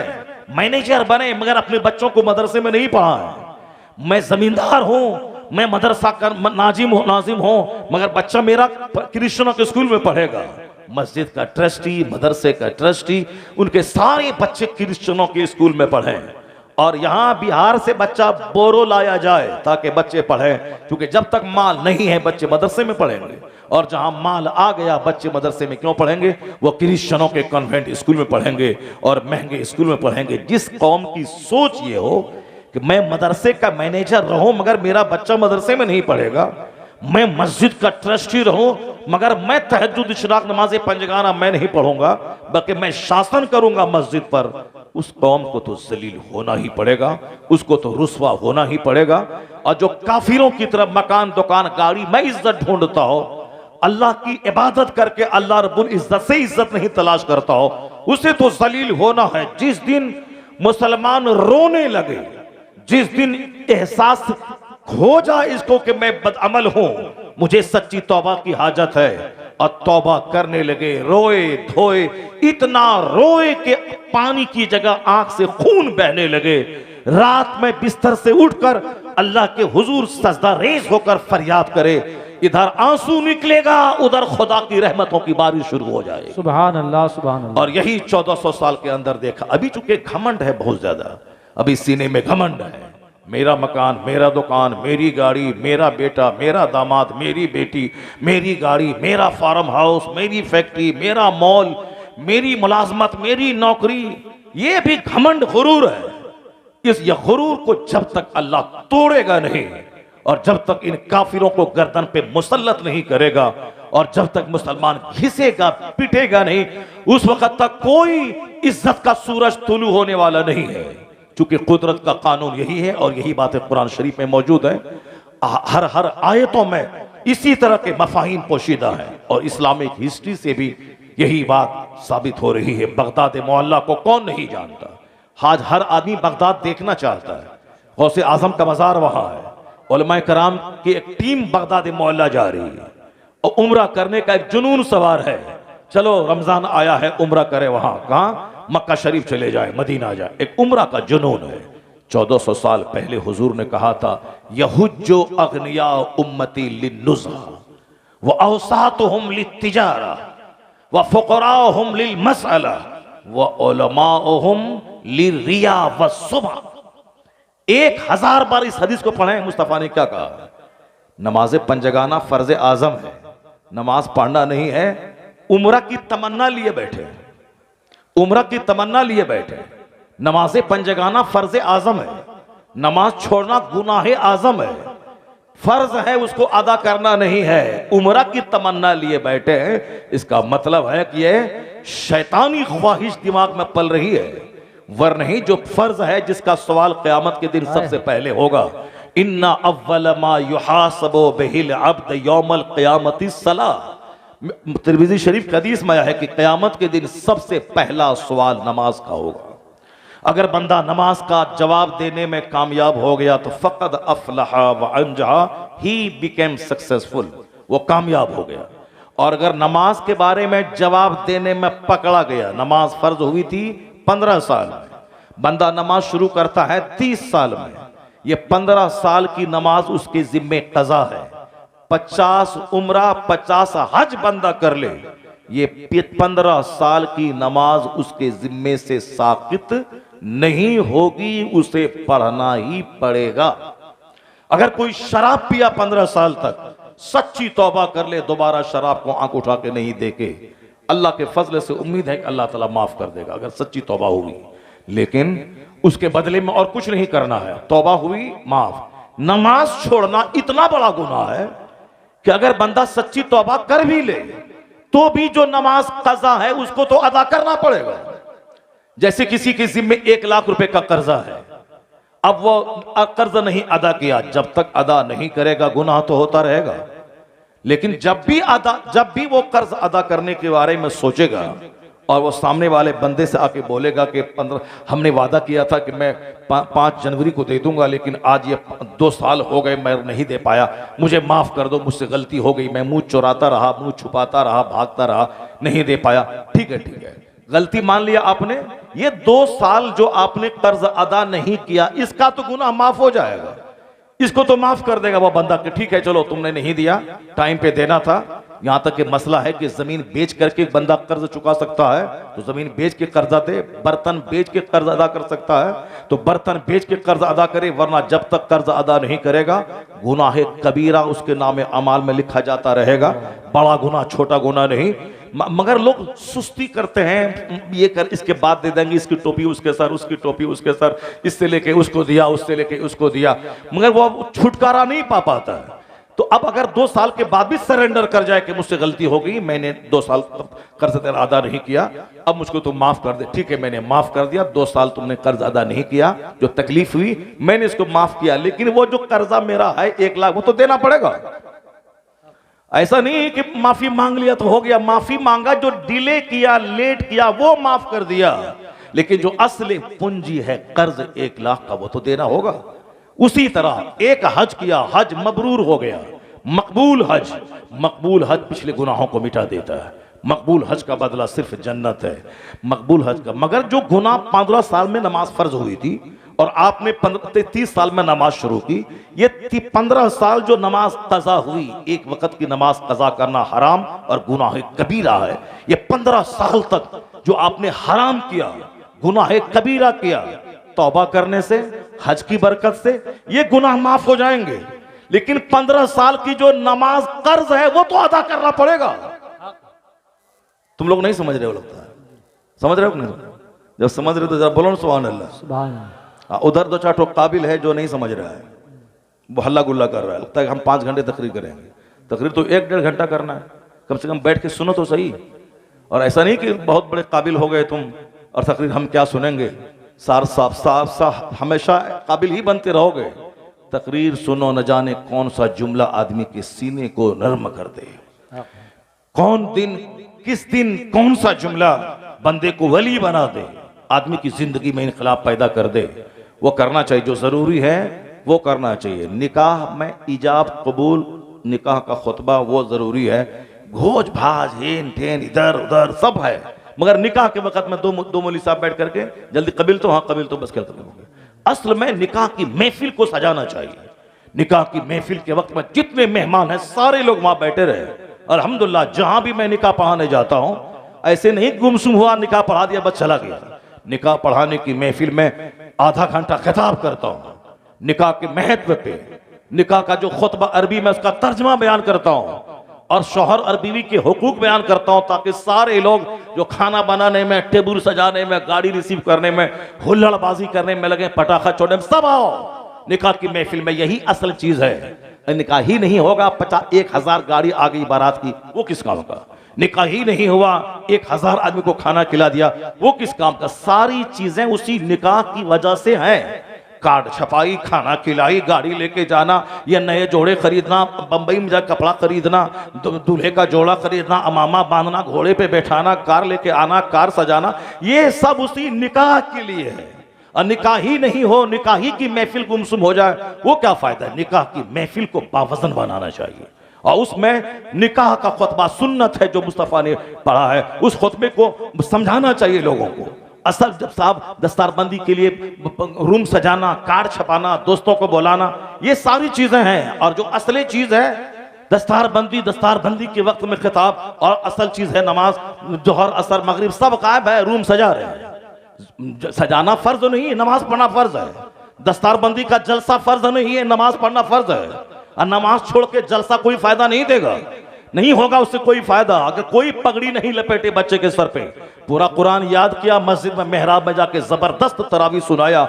मैनेजर बने, मगर अपने बच्चों को मदरसे में नहीं पढ़ाएं। मैं जमींदार हूं, मैं मदरसा का नाजिम हूं, मगर बच्चा मेरा क्रिश्चियनों के स्कूल में पढ़ेगा। मस्जिद का ट्रस्टी, मदरसे का ट्रस्टी, उनके सारे बच्चे क्रिश्चियनों के स्कूल में पढ़ें। और यहां बिहार से बच्चा बोरो लाया जाए ताकि बच्चे पढ़ें, क्योंकि जब तक माल नहीं है बच्चे मदरसे में पढ़ेंगे, और जहां माल आ गया बच्चे मदरसे में क्यों पढ़ेंगे? वो क्रिश्चियनों के कॉन्वेंट स्कूल में पढ़ेंगे और महंगे स्कूल में पढ़ेंगे। जिस कौम की सोच ये हो कि मैं मदरसे का मैनेजर रहूं मगर मेरा बच्चा मदरसे में नहीं पढ़ेगा, मैं मस्जिद का ट्रस्टी रहूं मगर मैं तहज्जुद, इशराक, नमाज़े पंजगाना मैं नहीं पढ़ूंगा, बल्कि मैं शासन करूंगा मस्जिद पर, उस कौम को तो जलील होना ही पड़ेगा, उसको तो रुस्वा होना ही पड़ेगा। और जो काफिरों की तरफ मकान, दुकान, गाड़ी में इज्जत ढूंढता हो, अल्लाह की इबादत करके अल्लाह रब्बुल इज्जत से इज्जत नहीं तलाश करता हो, उसे तो जलील होना है। जिस दिन मुसलमान रोने लगे, जिस दिन एहसास हो जाए इसको कि मैं बदअमल हूं, मुझे सच्ची तौबा की हाजत है, और तौबा करने लगे, रोए धोए, इतना रोए कि पानी की जगह आंख से खून बहने लगे, रात में बिस्तर से उठकर अल्लाह के हुजूर सजदा रेज होकर फरियाद करे, इधर आंसू निकलेगा, उधर खुदा की रहमतों की बारिश शुरू हो जाए। सुभान अल्लाह, सुभान अल्लाह। और यही 1400 साल के अंदर देखा। अभी चूंकि घमंड है बहुत ज्यादा, अभी सीने में घमंड है, मेरा मकान, मेरा दुकान, मेरी गाड़ी, मेरा बेटा, मेरा दामाद, मेरी बेटी, मेरी गाड़ी, मेरा फार्म हाउस, मेरी फैक्ट्री, मेरा मॉल, मेरी मुलाजमत, मेरी नौकरी, ये भी घमंड गुरूर है। इस गुरूर को जब तक अल्लाह तोड़ेगा नहीं, और जब तक इन काफिरों को गर्दन पे मुसल्लत नहीं करेगा, और जब तक मुसलमान घिसेगा पिटेगा नहीं, उस वक्त तक कोई इज्जत का सूरज तुलू होने वाला नहीं है। चूंकि कुदरत का कानून यही है, और यही बातें कुरान शरीफ में मौजूद है। हर आयतों में इसी तरह के मफाहिम पोशीदा है, और इस्लामिक हिस्ट्री से भी यही बात साबित हो रही है। बगदाद मोहल्ला को कौन नहीं जानता? आज हर आदमी बगदाद देखना चाहता है। गौसे आजम का मजार वहां है, उलमाए कराम की एक टीम बगदाद मोहल्ला जा रही है, और उम्रा करने का एक जुनून सवार है। चलो रमजान आया है, उम्रा करे। वहां कहां? मक्का शरीफ चले जाए, मदीना जाए, एक उम्रा का जुनून है। 1400 साल पहले हुजूर ने कहा था, यहुज्जो अगनिया उम्मती लिन्नुज़ा व औसातुहुम लित्तिजारा व फुक़राहुम लिलमसअला व उलमाउहुम लिरिया व सुबह। 1000 बार इस हदीस को पढ़ें। मुस्तफा ने क्या कहा? नमाज पंजगाना फर्ज आजम है, नमाज पढ़ना नहीं है। उम्रा की तमन्ना लिए बैठे, उम्रा की तमन्ना लिए बैठे। नमाज पंजगाना फर्ज आजम है, नमाज छोड़ना गुनाह आजम है, फर्ज है, उसको अदा करना नहीं है। उम्रा की तमन्ना लिए बैठे हैं, इसका मतलब है कि ये शैतानी ख्वाहिश दिमाग में पल रही है। वरना ही जो फर्ज है, जिसका सवाल क़यामत के दिन सबसे पहले होगा, इन्ना अव्वल मा युहासबु बिहिल अब्द यौमल क़यामति सलाह। तिरमिज़ी शरीफ का हदीस में आया है कि क़यामत के दिन सबसे पहला सवाल नमाज का होगा। अगर बंदा नमाज का जवाब देने में कामयाब हो गया तो फ़क़द अफ़लहा व अंजहा, ही बिकेम सक्सेसफुल, वो कामयाब हो गया। और अगर नमाज के बारे में जवाब देने में पकड़ा गया, नमाज फर्ज हुई थी 15 साल में, बंदा नमाज शुरू करता है 30 साल में, ये 15 साल की नमाज उसके जिम्मे कज़ा है। 50 उम्रा 50 हज बंदा कर ले, ये 15 साल की नमाज उसके जिम्मे से साकित नहीं होगी, उसे पढ़ना ही पड़ेगा। अगर कोई शराब पिया 15 साल तक, सच्ची तौबा कर ले, दोबारा शराब को आंख उठा के नहीं देखे, अल्लाह के फजल से उम्मीद है कि अल्लाह ताला माफ कर देगा अगर सच्ची तौबा हुई। लेकिन उसके बदले में और कुछ नहीं करना है, तौबा हुई माफ। नमाज छोड़ना इतना बड़ा गुनाह है कि अगर बंदा सच्ची तौबा कर भी ले तो भी जो नमाज कज़ा है उसको तो अदा करना पड़ेगा। जैसे किसी के जिम्मे 1 लाख रुपए का कर्जा है, अब वो कर्ज नहीं अदा किया, जब तक अदा नहीं करेगा गुनाह तो होता रहेगा। लेकिन जब भी वो कर्ज अदा करने के बारे में सोचेगा और वो सामने वाले बंदे से आके बोलेगा कि 15 हमने वादा किया था कि मैं 5 जनवरी को दे दूंगा, लेकिन आज ये 2 साल हो गए मैं नहीं दे पाया, मुझे माफ़ कर दो, मुझसे गलती हो गई, मैं मुंह चुराता रहा, मुंह छुपाता रहा, भागता रहा, नहीं दे पाया। ठीक है, गलती मान लिया आपने। ये 2 साल जो आपने कर्ज अदा नहीं किया, इसका तो गुनाह माफ हो जाएगा, इसको तो माफ कर देगा वो बंदा कि ठीक है चलो तुमने नहीं दिया, टाइम पे देना था। यहां तक कि मसला है कि जमीन बेच करके बंदा कर्ज चुका सकता है, तो जमीन बेच के कर्जा दे, बर्तन बेच के कर्ज अदा कर सकता है तो बर्तन बेच के कर्ज अदा करे, वरना जब तक कर्ज अदा नहीं करेगा गुनाह कबीरा उसके नाम अमाल में लिखा जाता रहेगा, बड़ा गुनाह छोटा गुनाह नहीं। मगर लोग सुस्ती करते हैं, ये कर इसके बाद दे देंगे, इसकी टोपी उसके सर, उसकी टोपी उसके सर, इससे लेके उसको दिया, उससे लेके उसको दिया, मगर वो छुटकारा नहीं पा पाता है। तो अब अगर 2 साल के बाद भी सरेंडर कर जाए कि मुझसे गलती हो गई, मैंने 2 साल कर्ज तेरा अदा नहीं किया, अब मुझको तुम माफ कर दे। ठीक है, मैंने माफ कर दिया, 2 साल तुमने कर्ज अदा नहीं किया, जो तकलीफ हुई मैंने इसको माफ किया, लेकिन वो जो कर्जा मेरा है 1 लाख वो तो देना पड़ेगा। ऐसा नहीं कि माफी मांग लिया तो हो गया, माफी मांगा, जो डिले किया, लेट किया वो माफ कर दिया, लेकिन जो असली पूंजी है कर्ज 1 लाख का वो तो देना होगा। उसी तरह एक हज किया, हज मबरूर हो गया, मकबूल हज पिछले गुनाहों को मिटा देता है, मकबूल हज का बदला सिर्फ जन्नत है, मकबूल हज का। मगर जो गुनाह 15 साल में नमाज फर्ज हुई थी और आपने 30 साल में नमाज शुरू की, ये 15 साल जो नमाज कज़ा हुई, एक वक्त की नमाज कज़ा करना हराम और गुनाह कबीरा है। ये 15 साल तक जो आपने हराम किया, गुनाह कबीरा किया, तौबा करने से, हज की बरकत से ये गुनाह माफ हो जाएंगे, लेकिन 15 साल की जो नमाज कर्ज है वो तो अदा करना पड़ेगा। तुम लोग नहीं समझ रहे हो, लगता है समझ रहे हो कि नहीं? जब समझ रहे हो तो जरा बोलो सुभान अल्लाह। सुभान अल्लाह। उधर 2-4 ठो काबिल है जो नहीं समझ रहा है, वो हल्ला गुल्ला कर रहा है, लगता है कि हम 5 घंटे तकरीर करेंगे। तकरीर तो 1-1.5 घंटा करना है, कम से कम बैठ के सुनो तो सही। और ऐसा नहीं कि बहुत बड़े काबिल हो गए तुम और तकरीर हम क्या सुनेंगे, साफ हमेशा काबिल ही बनते रहोगे। तकरीर सुनो, न जाने कौन सा जुमला आदमी के सीने को नर्म कर दे, कौन दिन किस दिन कौन सा जुमला बंदे को वली बना दे, आदमी की जिंदगी में इनकलाब पैदा कर दे। वो करना चाहिए, जो जरूरी है वो करना चाहिए। निकाह में इजाब कबूल, निकाह का खुतबा वो जरूरी है, घोज भाज हेन ठेन इधर उधर सब है, मगर निकाह के वक्त में दो मौलवी साहब बैठ करके जल्दी कबिल तो, हाँ कबिल तो, बस क्या करोगे। असल में निकाह की महफिल को सजाना चाहिए। निकाह की महफिल के वक्त में जितने मेहमान हैं सारे लोग वहां बैठे रहे। अल्हम्दुलिल्लाह जहां भी मैं निकाह पढ़ाने जाता हूं, ऐसे नहीं गुमसुम हुआ निकाह पढ़ा दिया बस चला गया। निकाह पढ़ाने की महफिल में आधा घंटा खिताब करता हूं, निकाह के महत्व पे, निकाह का जो खुतबा अरबी में उसका तर्जमा बयान करता हूं, और शौहर और बीवी के हुकूक बयान करता हूं, ताकि सारे लोग जो खाना बनाने में, टेबल सजाने में, गाड़ी रिसीव करने में, हुल्लड़बाजी करने में लगे, पटाखा छोड़ने में, सब आओ। निकाह की महफिल में यही असल चीज है। निकाह ही नहीं होगा, 1,000 गाड़ी आ गई बारात की, वो किस काम का? निकाह ही नहीं हुआ, 1,000 आदमी को खाना खिला दिया, वो किस काम का? सारी चीजें उसी निकाह की वजह से हैं। कार्ड छपाई, खाना खिलाई, गाड़ी लेके जाना, या नए जोड़े खरीदना, बंबई में जाकर कपड़ा खरीदना, दूल्हे का जोड़ा खरीदना, अमामा बांधना, घोड़े पे बैठाना, कार लेके आना, कार सजाना, ये सब उसी निकाह के लिए है। और निकाह ही नहीं हो, निकाह ही की महफिल गुमसुम हो जाए, वो क्या फायदा है? निकाह की महफिल को बावजन बनाना चाहिए, और उसमें निकाह का खुतबा सुन्नत है जो मुस्तफ़ा ने पढ़ा है, उस खुतबे को समझाना चाहिए लोगों को। असल जब साहब दस्तारबंदी के लिए रूम सजाना, कार्ड छपाना, दोस्तों को बुलाना, ये सारी चीजें हैं। और जो असली चीज है दस्तारबंदी के वक्त में खिताब, और असल चीज है नमाज, जोहर असर मगरिब सब गायब है, रूम सजा रहे हैं। सजाना फर्ज नहीं है, नमाज पढ़ना फर्ज है। दस्तारबंदी का जलसा फर्ज नहीं है, नमाज पढ़ना फर्ज है। और नमाज छोड़ के जलसा कोई फायदा नहीं देगा, नहीं होगा उससे कोई फायदा। अगर कोई पगड़ी नहीं लपेटे बच्चे के सर पे, पूरा कुरान याद किया, मस्जिद में मेहराब में जाके जबरदस्त तरावी सुनाया,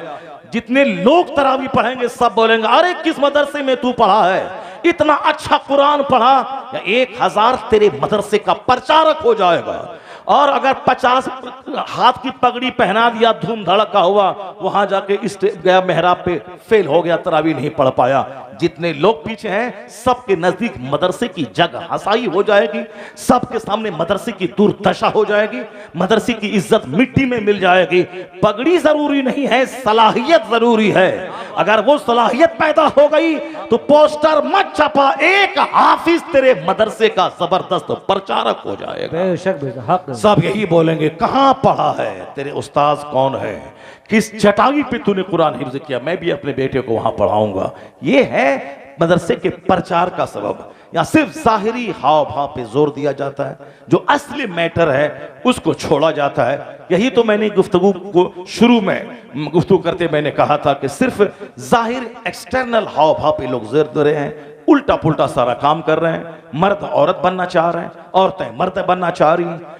जितने लोग तरावी पढ़ेंगे सब बोलेंगे अरे किस मदरसे में तू पढ़ा है, इतना अच्छा कुरान पढ़ा। या 1,000 तेरे मदरसे का प्रचारक हो जाएगा। और अगर 50 हाथ की पगड़ी पहना दिया, धूम धड़का हुआ, वहां जाके गया मेहराब पे, फेल हो गया, तरावी नहीं पढ़ पाया। जितने लोग पीछे हैं सबके नजदीक मदरसे की जगह हसाई हो जाएगी, सबके सामने मदरसे की दुर्दशा हो जाएगी, मदरसे की इज्जत मिट्टी में मिल जाएगी। पगड़ी जरूरी नहीं है, सलाहियत जरूरी है। अगर वो सलाहियत पैदा हो गई तो पोस्टर मत छपा, एक हाफिज तेरे मदरसे का जबरदस्त प्रचारक हो जाएगा। बेशक बेशक हक। सब यही बोलेंगे कहां पढ़ा है, तेरे उस्ताद कौन है, किस चटाई पे तूने कुरान हिफ्ज किया, मैं भी अपने बेटे को वहां पढ़ाऊंगा। ये है मदरसे के प्रचार का सबब। या सिर्फ जाहिरी हाव भाव पे जोर दिया जाता है, जो असली मैटर है उसको छोड़ा जाता है। यही तो मैंने गुफ्तगू को शुरू में गुफ्तगू करते मैंने कहा था कि सिर्फ जाहिर एक्सटर्नल हाव भाव पे लोग जोर दे रहे हैं, उल्टा पुल्टा सारा काम कर रहे हैं। मर्द औरत बनना चाह रहे हैं, औरतें मर्द बनना चाह रही हैं।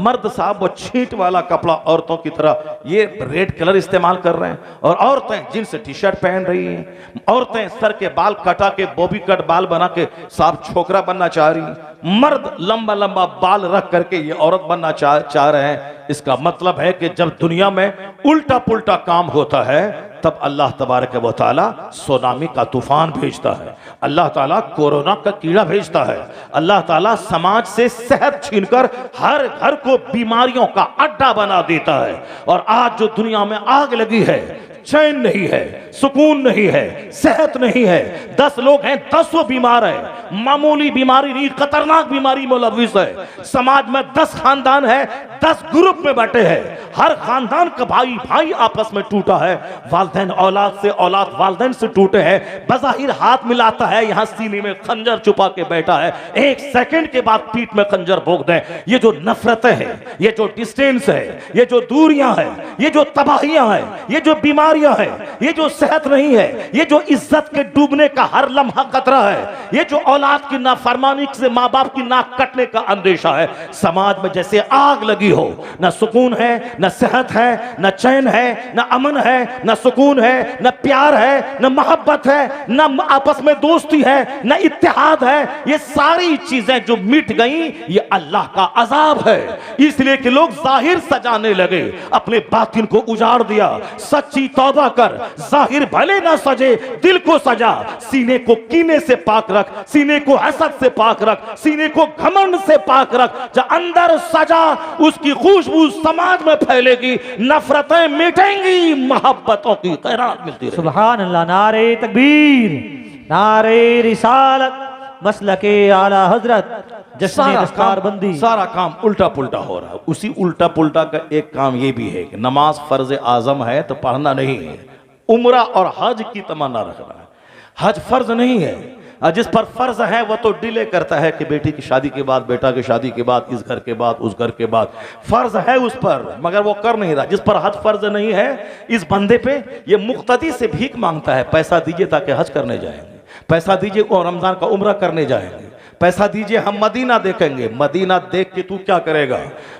मर्द साहब वो छींट वाला कपड़ा औरतों की तरह ये रेड कलर इस्तेमाल कर रहे हैं, और औरतें जींस टी शर्ट पहन रही हैं। औरतें सर के बाल कटा के बॉबी कट बाल बना के साहब छोकरा बनना चाह रही हैं। मर्द लंबा लंबा बाल रख करके ये औरत बनना चाह रहे हैं। इसका मतलब है कि जब दुनिया में उल्टा पुल्टा काम होता है तब अल्लाह तबारक व तआला सुनामी का तूफान भेजता है, अल्लाह ताला कोरोना का कीड़ा भेजता है, अल्लाह ताला समाज से सेहत छीनकर हर घर को बीमारियों का अड्डा बना देता है। और आज जो दुनिया में आग लगी है, चैन नहीं है, सुकून नहीं है, सेहत नहीं है। 10 लोग हैं, 10 बीमार है। मामूली बीमारी नहीं, खतरनाक बीमारी मुलविस है। समाज में 10 खानदान है, 10 ग्रुप में बटे हैं। हर खानदान का भाई भाई आपस में टूटा है, वालदैन औलाद से, औलाद वालदैन से टूटे हैं। बज़ाहिर हाथ मिलाता है, यहां सीने में खंजर छुपा के बैठा है, 1 सेकंड के बाद पीठ में खंजर भोंक दें। ये जो नफरतें हैं, ये जो डिस्टेंस है, ये जो दूरियां हैं, ये जो तबाहियां हैं, ये जो बीमारियां हैं, ये जो सेहत नहीं है, ये जो इज्जत के डूबने का हर लम्हा खतरा है, ये जो औलाद की नाफरमानी से माँ बाप की नाक कटने का अंदेशा है, समाज में जैसे आग लगी हो। न सुकून है, न सेहत है, न चैन है, न अमन है, न सुकून है, न प्यार है, न मोहब्बत है, न आपस में दोस्ती है, न इत्तेहाद है। ये सारी चीजें जो मिट गई, ये अल्लाह का अजाब है। इसलिए कि लोग जाहिर सजाने लगे, अपने बातिन को उजाड़ दिया। सच्ची तौबा कर, जाहिर भले ना सजे, दिल को सजा। सीने को कीने से पाक रख, सीने को हसद से पाक रख, सीने को घमंड से पाक रख। जो अंदर सजा, उसकी खुशबू समाज में फैलेगी, नफरतें मिटेंगी, मोहब्बतों की खैरात मिलती रहेगी। सुभान अल्लाह। नारे तकबीर, नारे रिसालत, मसलके आला हजरत, जश्न दस्तारबंदी। सारा काम उल्टा पुल्टा हो रहा है। उसी उल्टा पुल्टा का एक काम ये भी है कि नमाज फर्ज आजम है तो पढ़ना नहीं है, उम्रा और हज की तमन्ना रखना है। हज फर्ज नहीं है, जिस पर फर्ज है वो तो डिले करता है कि बेटी की शादी के बाद, बेटा की शादी के बाद, इस घर के बाद, उस घर के बाद। फर्ज है उस पर, मगर वो कर नहीं रहा। जिस पर हज फर्ज नहीं है, इस बंदे पे ये मुक्तदी से भीख मांगता है, पैसा दीजिए ताकि हज करने जाएंगे, पैसा दीजिए और रमजान का उम्रा करने जाएंगे, पैसा दीजिए हम मदीना देखेंगे। मदीना देख के तू क्या करेगा?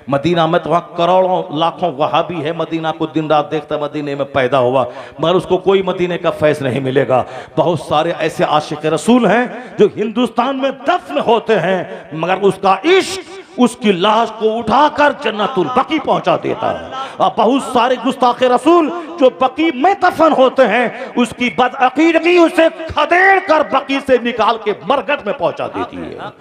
मदीना में तो वहाँ करोड़ों लाखों वहाबी है, मदीना को दिन रात देखता, मदीने में पैदा हुआ, मगर उसको कोई मदीने का फैज़ नहीं मिलेगा। बहुत सारे ऐसे आशिक रसूल हैं जो हिंदुस्तान में दफन होते हैं, मगर उसका इश्क उसकी लाश को उठाकर जन्नतुल बकी पहुंचा देता है। और बहुत सारे गुस्ताखे रसूल जो बकी में दफन होते हैं, उसकी बदअकीदगी उसे खदेड़ कर बकी से निकाल के मरगट में पहुंचा देती है।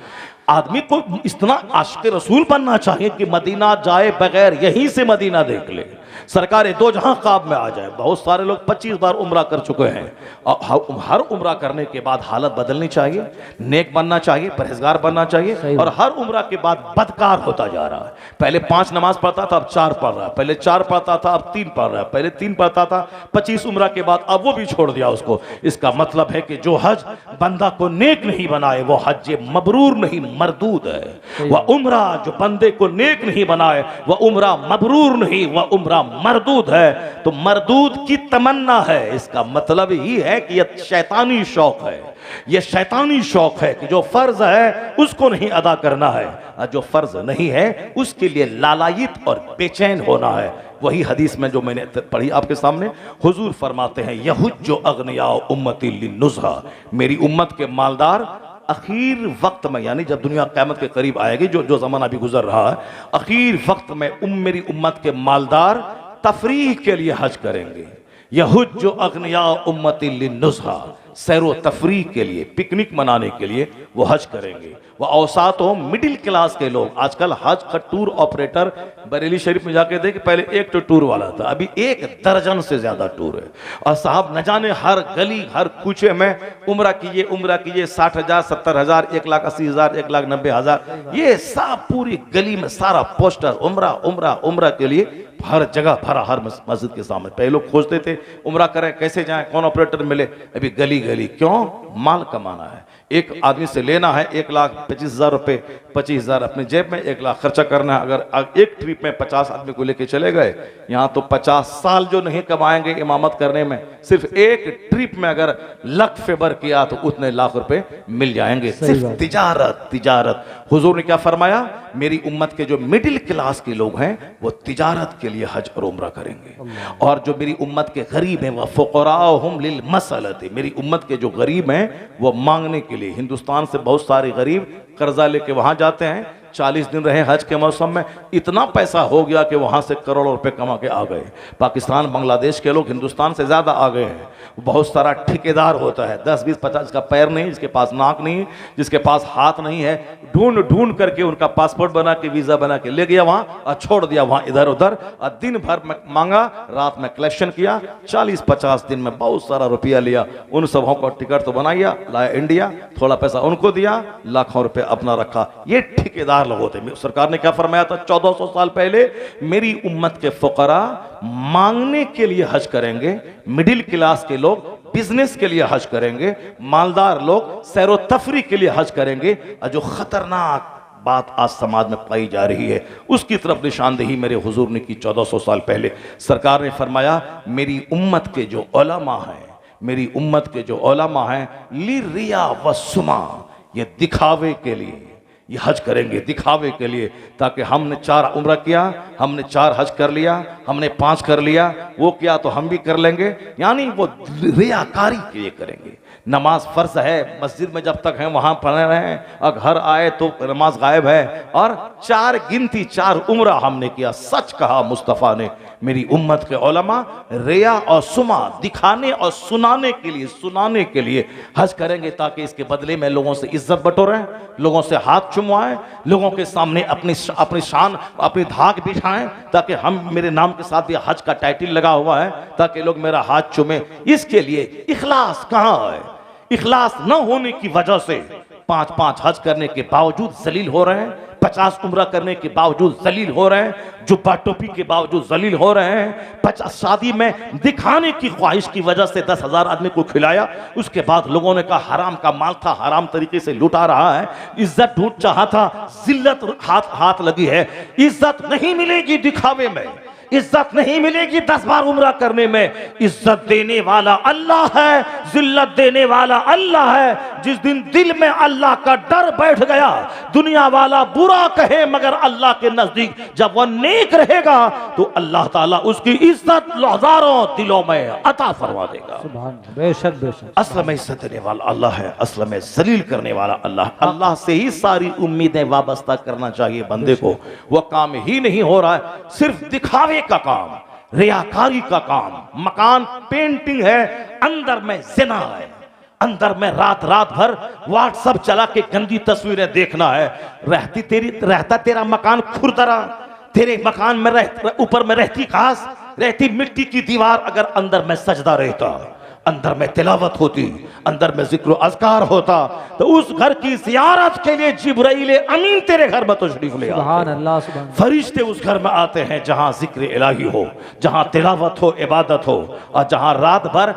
आदमी को इतना आशिक रसूल बनना चाहिए कि मदीना जाए बगैर यहीं से मदीना देख ले, सरकार दो जहां ख्वाब में आ जाए। बहुत सारे लोग 25 बार उम्रा कर चुके हैं, और हर उम्रा करने के बाद हालत बदलनी चाहिए, नेक बनना चाहिए, परहेजगार बनना चाहिए। और हर उम्रा के बाद बदकार होता जा रहा है। पहले 5 नमाज पढ़ता था, अब 4 पढ़ रहा है, पहले 4 पढ़ता था, अब 3 पढ़ रहा है, पहले 3 पढ़ता था, 25 उम्रा के बाद अब वो भी छोड़ दिया उसको। इसका मतलब है कि जो हज बंदा को नेक नहीं बनाए वो हज मबरूर नहीं, मरदूद है। वह उम्रा जो बंदे को नेक नहीं बनाए वह उम्रा मबरूर नहीं, वह उम्रा मरदूद है। तो मरदूद की तमन्ना है, इसका मतलब ही है कि यह शैतानी शौक है, यह शैतानी शौक है कि जो फर्ज है उसको नहीं अदा करना है, और जो फर्ज नहीं है उसके लिए लालायित और बेचैन होना है। वही हदीस में जो मैंने पढ़ी आपके सामने, हुजूर फरमाते हैं यहुज्जु अगनिया उम्मती लिन्नुज़हा, मेरी उम्मत के मालदार अखीर वक्त में, यानी जब दुनिया क़यामत के करीब आएगी, जो ज़माना अभी गुजर रहा है, अखीर वक्त में मेरी उम्मत के मालदार तफरीह के लिए हज करेंगे। यहुज्जु अगनिया उम्मती लिन्नुज़हा, सैरो तफरी के लिए, पिकनिक मनाने के लिए वो हज करेंगे। वो औसात हो मिडिल क्लास के लोग। आजकल हज का टूर ऑपरेटर बरेली शरीफ में जाके देखे, पहले एक तो टूर वाला था, अभी 1 दर्जन से ज्यादा टूर है। और साहब न जाने हर गली हर कूचे में उम्रा कीजिए 60,000, 70,000, 1,80,000, 1,90,000, ये सब पूरी गली में सारा पोस्टर उम्रा उम्रा उम्रा के लिए हर जगह भरा, हर मस्जिद के सामने। पहले लोग खोजते थे उम्रा करें कैसे जाएं, कौन ऑपरेटर मिले, अभी गली गली। क्यों? माल कमाना है। एक आदमी से लेना है 1,25,000 रुपए, 25,000 अपने जेब में, 1 लाख खर्चा करना है। अगर एक ट्रिप में 50 आदमी को लेके चले गए, यहाँ तो 50 साल जो नहीं कमाएंगे इमामत करने में, सिर्फ एक ट्रिप में अगर लक फेवर किया तो उतने लाख रुपए मिल जाएंगे। सिर्फ तिजारत तिजारत। हुजूर ने क्या फरमाया? मेरी उम्मत के जो मिडिल क्लास के लोग हैं वो तिजारत के लिए हज और उम्रा करेंगे, और जो मेरी उम्मत के गरीब हैं वह फुकराहुम लिल मसलती, मेरी उम्मत के जो गरीब हैं वो मांगने के लिए। हिंदुस्तान से बहुत सारे गरीब कर्जा लेके वहां जाते हैं, 40 दिन रहे हज के मौसम में, इतना पैसा हो गया कि वहां से करोड़ों रुपए कमा के आ गए। पाकिस्तान बांग्लादेश के लोग हिंदुस्तान से ज्यादा आ गए हैं। बहुत सारा ठेकेदार होता है, 10, 20, 50 का पैर नहीं, जिसके पास नाक नहीं, जिसके पास हाथ नहीं है, ढूंढ ढूंढ करके उनका पासपोर्ट बना के वीजा बना के ले गया वहां और छोड़ दिया वहां इधर उधर, और दिन भर में मांगा, रात में कलेक्शन किया, 40-50 दिन में बहुत सारा रुपया लिया। उन सबों को टिकट तो बनाया, लाया इंडिया, थोड़ा पैसा उनको दिया, लाखों रुपए अपना रखा। ये ठेकेदार लोग होते हैं। सरकार ने क्या फरमाया था 1400 साल पहले? मेरी उम्मत के फुकरा मांगने के लिए हज करेंगे, मिडिल क्लास के लोग बिजनेस के लिए हज करेंगे, मालदार लोग सैरो तफरी के लिए हज करेंगे। और जो खतरनाक बात आज समाज में पाई जा रही है उसकी तरफ निशानदेही मेरे हुजूर ने की 1400 साल पहले। सरकार ने फरमाया मेरी उम्मत के जो उलमा हैं, मेरी उम्मत के जो उलमा हैं, ली रिया व सुमा, ये दिखावे के लिए ये हज करेंगे, दिखावे के लिए, ताकि हमने 4 उम्रा किया, हमने 4 हज कर लिया, हमने 5 कर लिया, वो किया तो हम भी कर लेंगे, यानी वो रियाकारी के लिए करेंगे। नमाज फर्ज है, मस्जिद में जब तक हैं वहां पढ़े रहे, और घर आए तो नमाज गायब है, और 4 गिनती 4 उम्रा हमने किया। सच कहा मुस्तफ़ा ने, मेरी उम्मत के उलमा रिया और सुमा, दिखाने और सुनाने के लिए, सुनाने के लिए हज करेंगे, ताकि इसके बदले में लोगों से इज्जत बटोरें, लोगों से हाथ चुमवाएं, लोगों के सामने अपनी शान, अपनी धाक बिछाएं, ताकि हम, मेरे नाम के साथ भी हज का टाइटल लगा हुआ है, ताकि लोग मेरा हाथ चुमे। इसके लिए इखलास कहां है? इखलास न होने की वजह से 5-5 हज करने के बावजूद जलील हो रहे हैं, 50 उम्रा करने के बावजूद जलील हो रहे हैं, जुब्बा टोपी के बावजूद जलील हो रहे हैं। 50 शादी में दिखाने की ख्वाहिश की वजह से 10,000 आदमी को खिलाया, उसके बाद लोगों ने कहा हराम का माल था, हराम तरीके से लुटा रहा है, इज्जत ढूंढ चाहा था, जिल्लत हाथ लगी है। इज्जत नहीं मिलेगी दिखावे में, इज्जत नहीं मिलेगी 10 बार उम्रा करने में। इज्जत देने वाला अल्लाह है, जिल्लत देने वाला अल्लाह है। जिस दिन दिल में अल्लाह का डर बैठ गया, दुनिया वाला बुरा कहे मगर अल्लाह के नजदीक जब वह नेक रहेगा तो अल्लाह ताला उसकी इज्जत हजारों दिलों में अता फरमा देगा। बेशक बेशक। असल में इज्जत देने वाला अल्लाह है, असल में जलील करने वाला अल्लाह। अल्लाह से ही सारी उम्मीदें वाबस्ता करना चाहिए बंदे को। वह काम ही नहीं हो रहा है, सिर्फ दिखावे का काम, रियाकारी का काम। मकान पेंटिंग है, अंदर में जिना है, अंदर में रात भर व्हाट्सएप चला के गंदी तस्वीरें देखना है। रहता तेरा मकान खुरदरा, तेरे मकान में ऊपर में रहती घास, रहती मिट्टी की दीवार, अगर अंदर में सजदा रहता, अंदर में तिलावत होती, अंदर में जिक्र अज़कार होता, तो उस घर की ज़ियारत के लिए जिब्राइल अमीन तेरे घर में तशरीफ ले आते। फरिश्ते उस घर में आते हैं जहां जिक्र इलाही हो, जहां तिलावत हो, इबादत हो, और जहां रात भर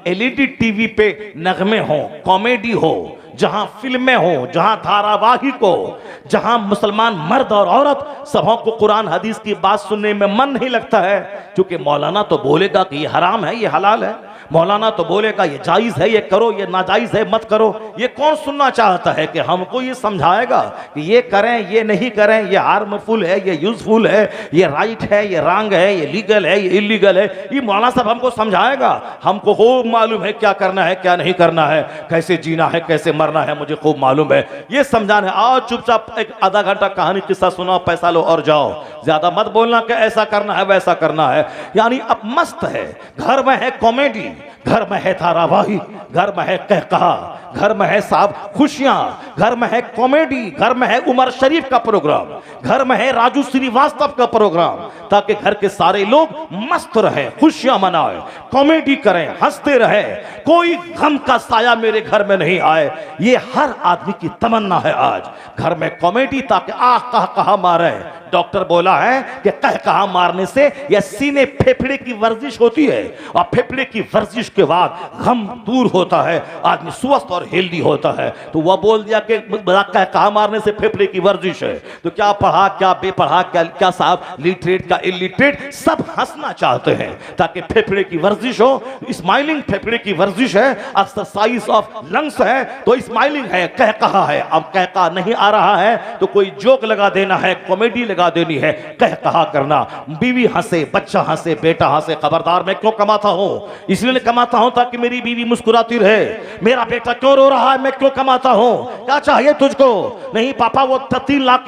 LED टीवी पे नगमे हो, कॉमेडी हो, जहां फिल्में हो, जहां धारावाहिक हो, जहां मुसलमान मर्द और औरत सबों को कुरान हदीस की बात सुनने में मन नहीं लगता है, क्योंकि मौलाना तो बोलेगा कि ये हराम है, ये हलाल है, मौलाना तो बोलेगा ये जायज है, ये करो, ये नाजायज है, मत करो। ये कौन सुनना चाहता है कि हमको ये समझाएगा कि ये करें, ये नहीं करें, ये हार्मफुल है, ये यूजफुल है, ये राइट है, ये रॉन्ग है, ये लीगल है, ये इलीगल है। ये मौलाना साहब हमको समझाएगा? हमको खूब मालूम है क्या करना है, क्या नहीं करना है, कैसे जीना है, कैसे मरना है, मुझे खूब मालूम है। ये समझाना है। आओ चुपचाप एक आधा घंटा कहानी किस्सा सुनाओ, पैसा लो और जाओ, ज्यादा मत बोलना कि ऐसा करना है, वैसा करना है। यानी अब मस्त है, घर में है कॉमेडी, घर में है धारावाहिक, घर में है कहकहा, घर में है साहब खुशियां, घर में है कॉमेडी, घर में है उमर शरीफ का प्रोग्राम, घर में है राजू श्रीवास्तव का प्रोग्राम, ताकि घर के सारे लोग मस्त रहे, खुशियां मनाए, कॉमेडी करें, हंसते रहे, कोई गम का साया मेरे घर में नहीं आए। ये हर आदमी की तमन्ना है आज, घर में कॉमेडी, ताकि आह कहा मारे। डॉक्टर बोला है कि कहा मारने से यह सीने फेफड़े की वर्जिश होती है, और फेफड़े की वर्जिश के बाद गम दूर होता है, आदमी स्वस्थ और हेल्दी होता है। तो वह बोल दिया कि कहा मारने से फेफड़े की वर्जिश है। तो क्या पढ़ा क्या बेपढ़ा, क्या साहब लिटरेट क्या इलिटरेट, सब हंसना चाहते हैं ताकि फेफड़े की वर्जिश हो। स्माइलिंग फेफड़े की वर्जिश है, एक्सरसाइज ऑफ लंग्स है, तो स्माइलिंग है, कहा है। अब कहा नहीं आ रहा है तो कोई जोक लगा देना है, कॉमेडी लगा देनी है, कहा करना। बीवी हंसे, बच्चा हंसे, बेटा हंसे। खबरदार, मैं क्यों कमाता हूं? इसलिए कमाता हूं ताकि मेरी बीवी मुस्कुराती रहे। मेरा बेटा क्यों रो रहा है? मैं क्यों कमाता हूं? क्या चाहिए तुझको? नहीं पापा, वो 3 लाख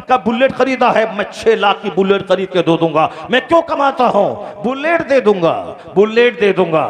का बुलेट खरीदा है, मैं 6 लाख की बुलेट खरीद के दे दूंगा। मैं क्यों कमाता हूं? बुलेट दे दूंगा, बुलेट दे दूंगा,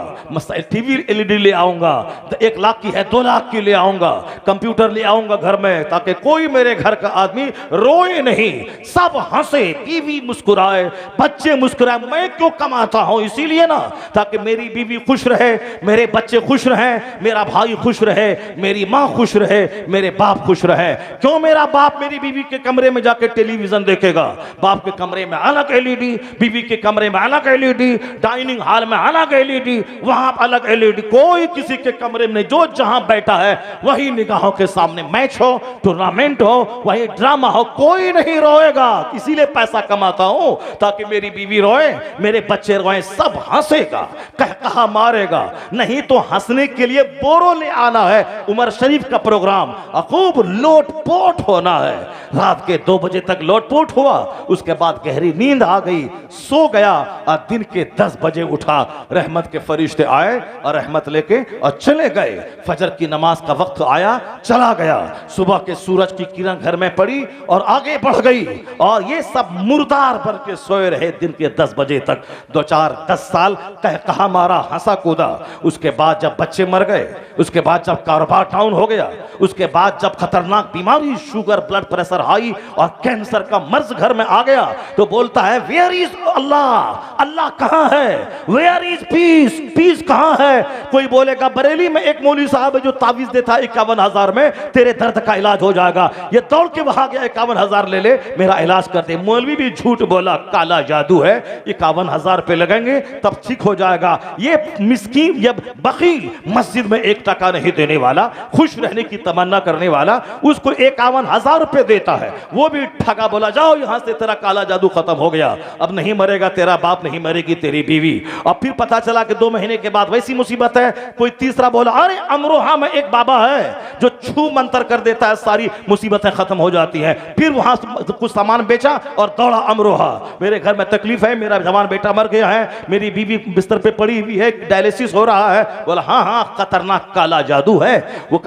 टीवी एलईडी ले आऊंगा, 1 लाख की है 2 लाख की ले आऊंगा, कंप्यूटर ले आऊंगा घर में, ताकि कोई मेरे घर का आदमी रोए नहीं, सब हंसे, बीवी मुस्कुराए, बच्चे मुस्कुराए। मैं क्यों कमाता हूं? इसीलिए ना, ताकि मेरी बीवी खुश रहे, मेरे बच्चे खुश रहे, मेरा भाई खुश रहे, मेरी मां खुश रहे, मेरे बाप खुश रहे। क्यों मेरा बाप मेरी बीवी के कमरे में जाके टेलीविजन देखेगा? बाप के कमरे में अलग एलईडी, बीवी के कमरे में अलग एलईडी, डाइनिंग हॉल में अलग एलईडी, वहां अलग एलईडी। कोई किसी के कमरे में जो जहां बैठा है वही निगाहों के सामने मैच हो, टूर्नामेंट हो, वही ड्रामा हो, कोई नहीं रोएगा। इसीलिए पैसा कमाता हूं ताकि मेरी बीवी रोए, मेरे बच्चे रोए, सब हंसेगा, कहा मारेगा। नहीं तो हंसने के लिए बोरो ले आना है, उमर शरीफ का प्रोग्राम, खूब लोटपोट होना है। रात के 2 बजे तक लोटपोट हुआ, उसके बाद गहरी नींद आ गई, सो गया, और दिन के 10 बजे उठा। रहमत के फरिश्ते आए और रहमत लेके और चले गए। फजर की नमाज का वक्त आया, चला गया। सुबह के सूरज की किरण घर में पड़ी और आगे बढ़ गई, और ये सब मुर्दार बन के सोए रहे दिन के 10 बजे तक। 2-4-10 साल कहा मारा, हंसा कूदा। उसके बाद जब बच्चे मर गए, उसके बाद जब कारोबार डाउन हो गया, उसके बाद जब खतरनाक बीमारी, शुगर, ब्लड प्रेशर हाई और कैंसर का मर्ज घर में आ गया, तो बोलता है वेयर इज अल्लाह? अल्लाह कहां है? Where is peace? पीस कहां है? कोई बोलेगा बरेली में एक मौलवी साहब है जो तावीज देता है 51,000 में, तेरे दर्द का इलाज हो जाएगा। ये दौड़ के वहां गया, 51,000 ले ले, मेरा इलाज कर दे। मौलवी भी झूठ बोला, काला जादू है, 51,000 पे लगेंगे तब ठीक हो जाएगा। ये मिस्कीन, ये बखील, मस्जिद में 1 टका नहीं देने वाला, खुश रहने की तमन्ना करने वाला, उसको 51,000 रुपए देता है, वो भी ठगा। बोला जाओ यहां से, तेरा काला जादू खत्म हो गया, अब नहीं मरेगा तेरा बाप, नहीं मरेगी तेरी बीवी। और फिर पता चला कि 2 महीने के बाद वैसी मुसीबत है। कोई तीसरा बोला अरे अमरोहा में एक बाबा है जो छू मंतर कर देता है, सारी मुसीबतें खत्म हो जाती हैं। फिर वहां कुछ सामान बेचा और दौड़ा अमरोहा, मेरे घर में तकलीफ है, मेरा जवान बेटा मर गया है, मेरी बीवी बिस्तर पे पड़ी हुई है, डायलिसिस हो रहा है। बोला हाँ हाँ, खतरनाक काला जादू है वो,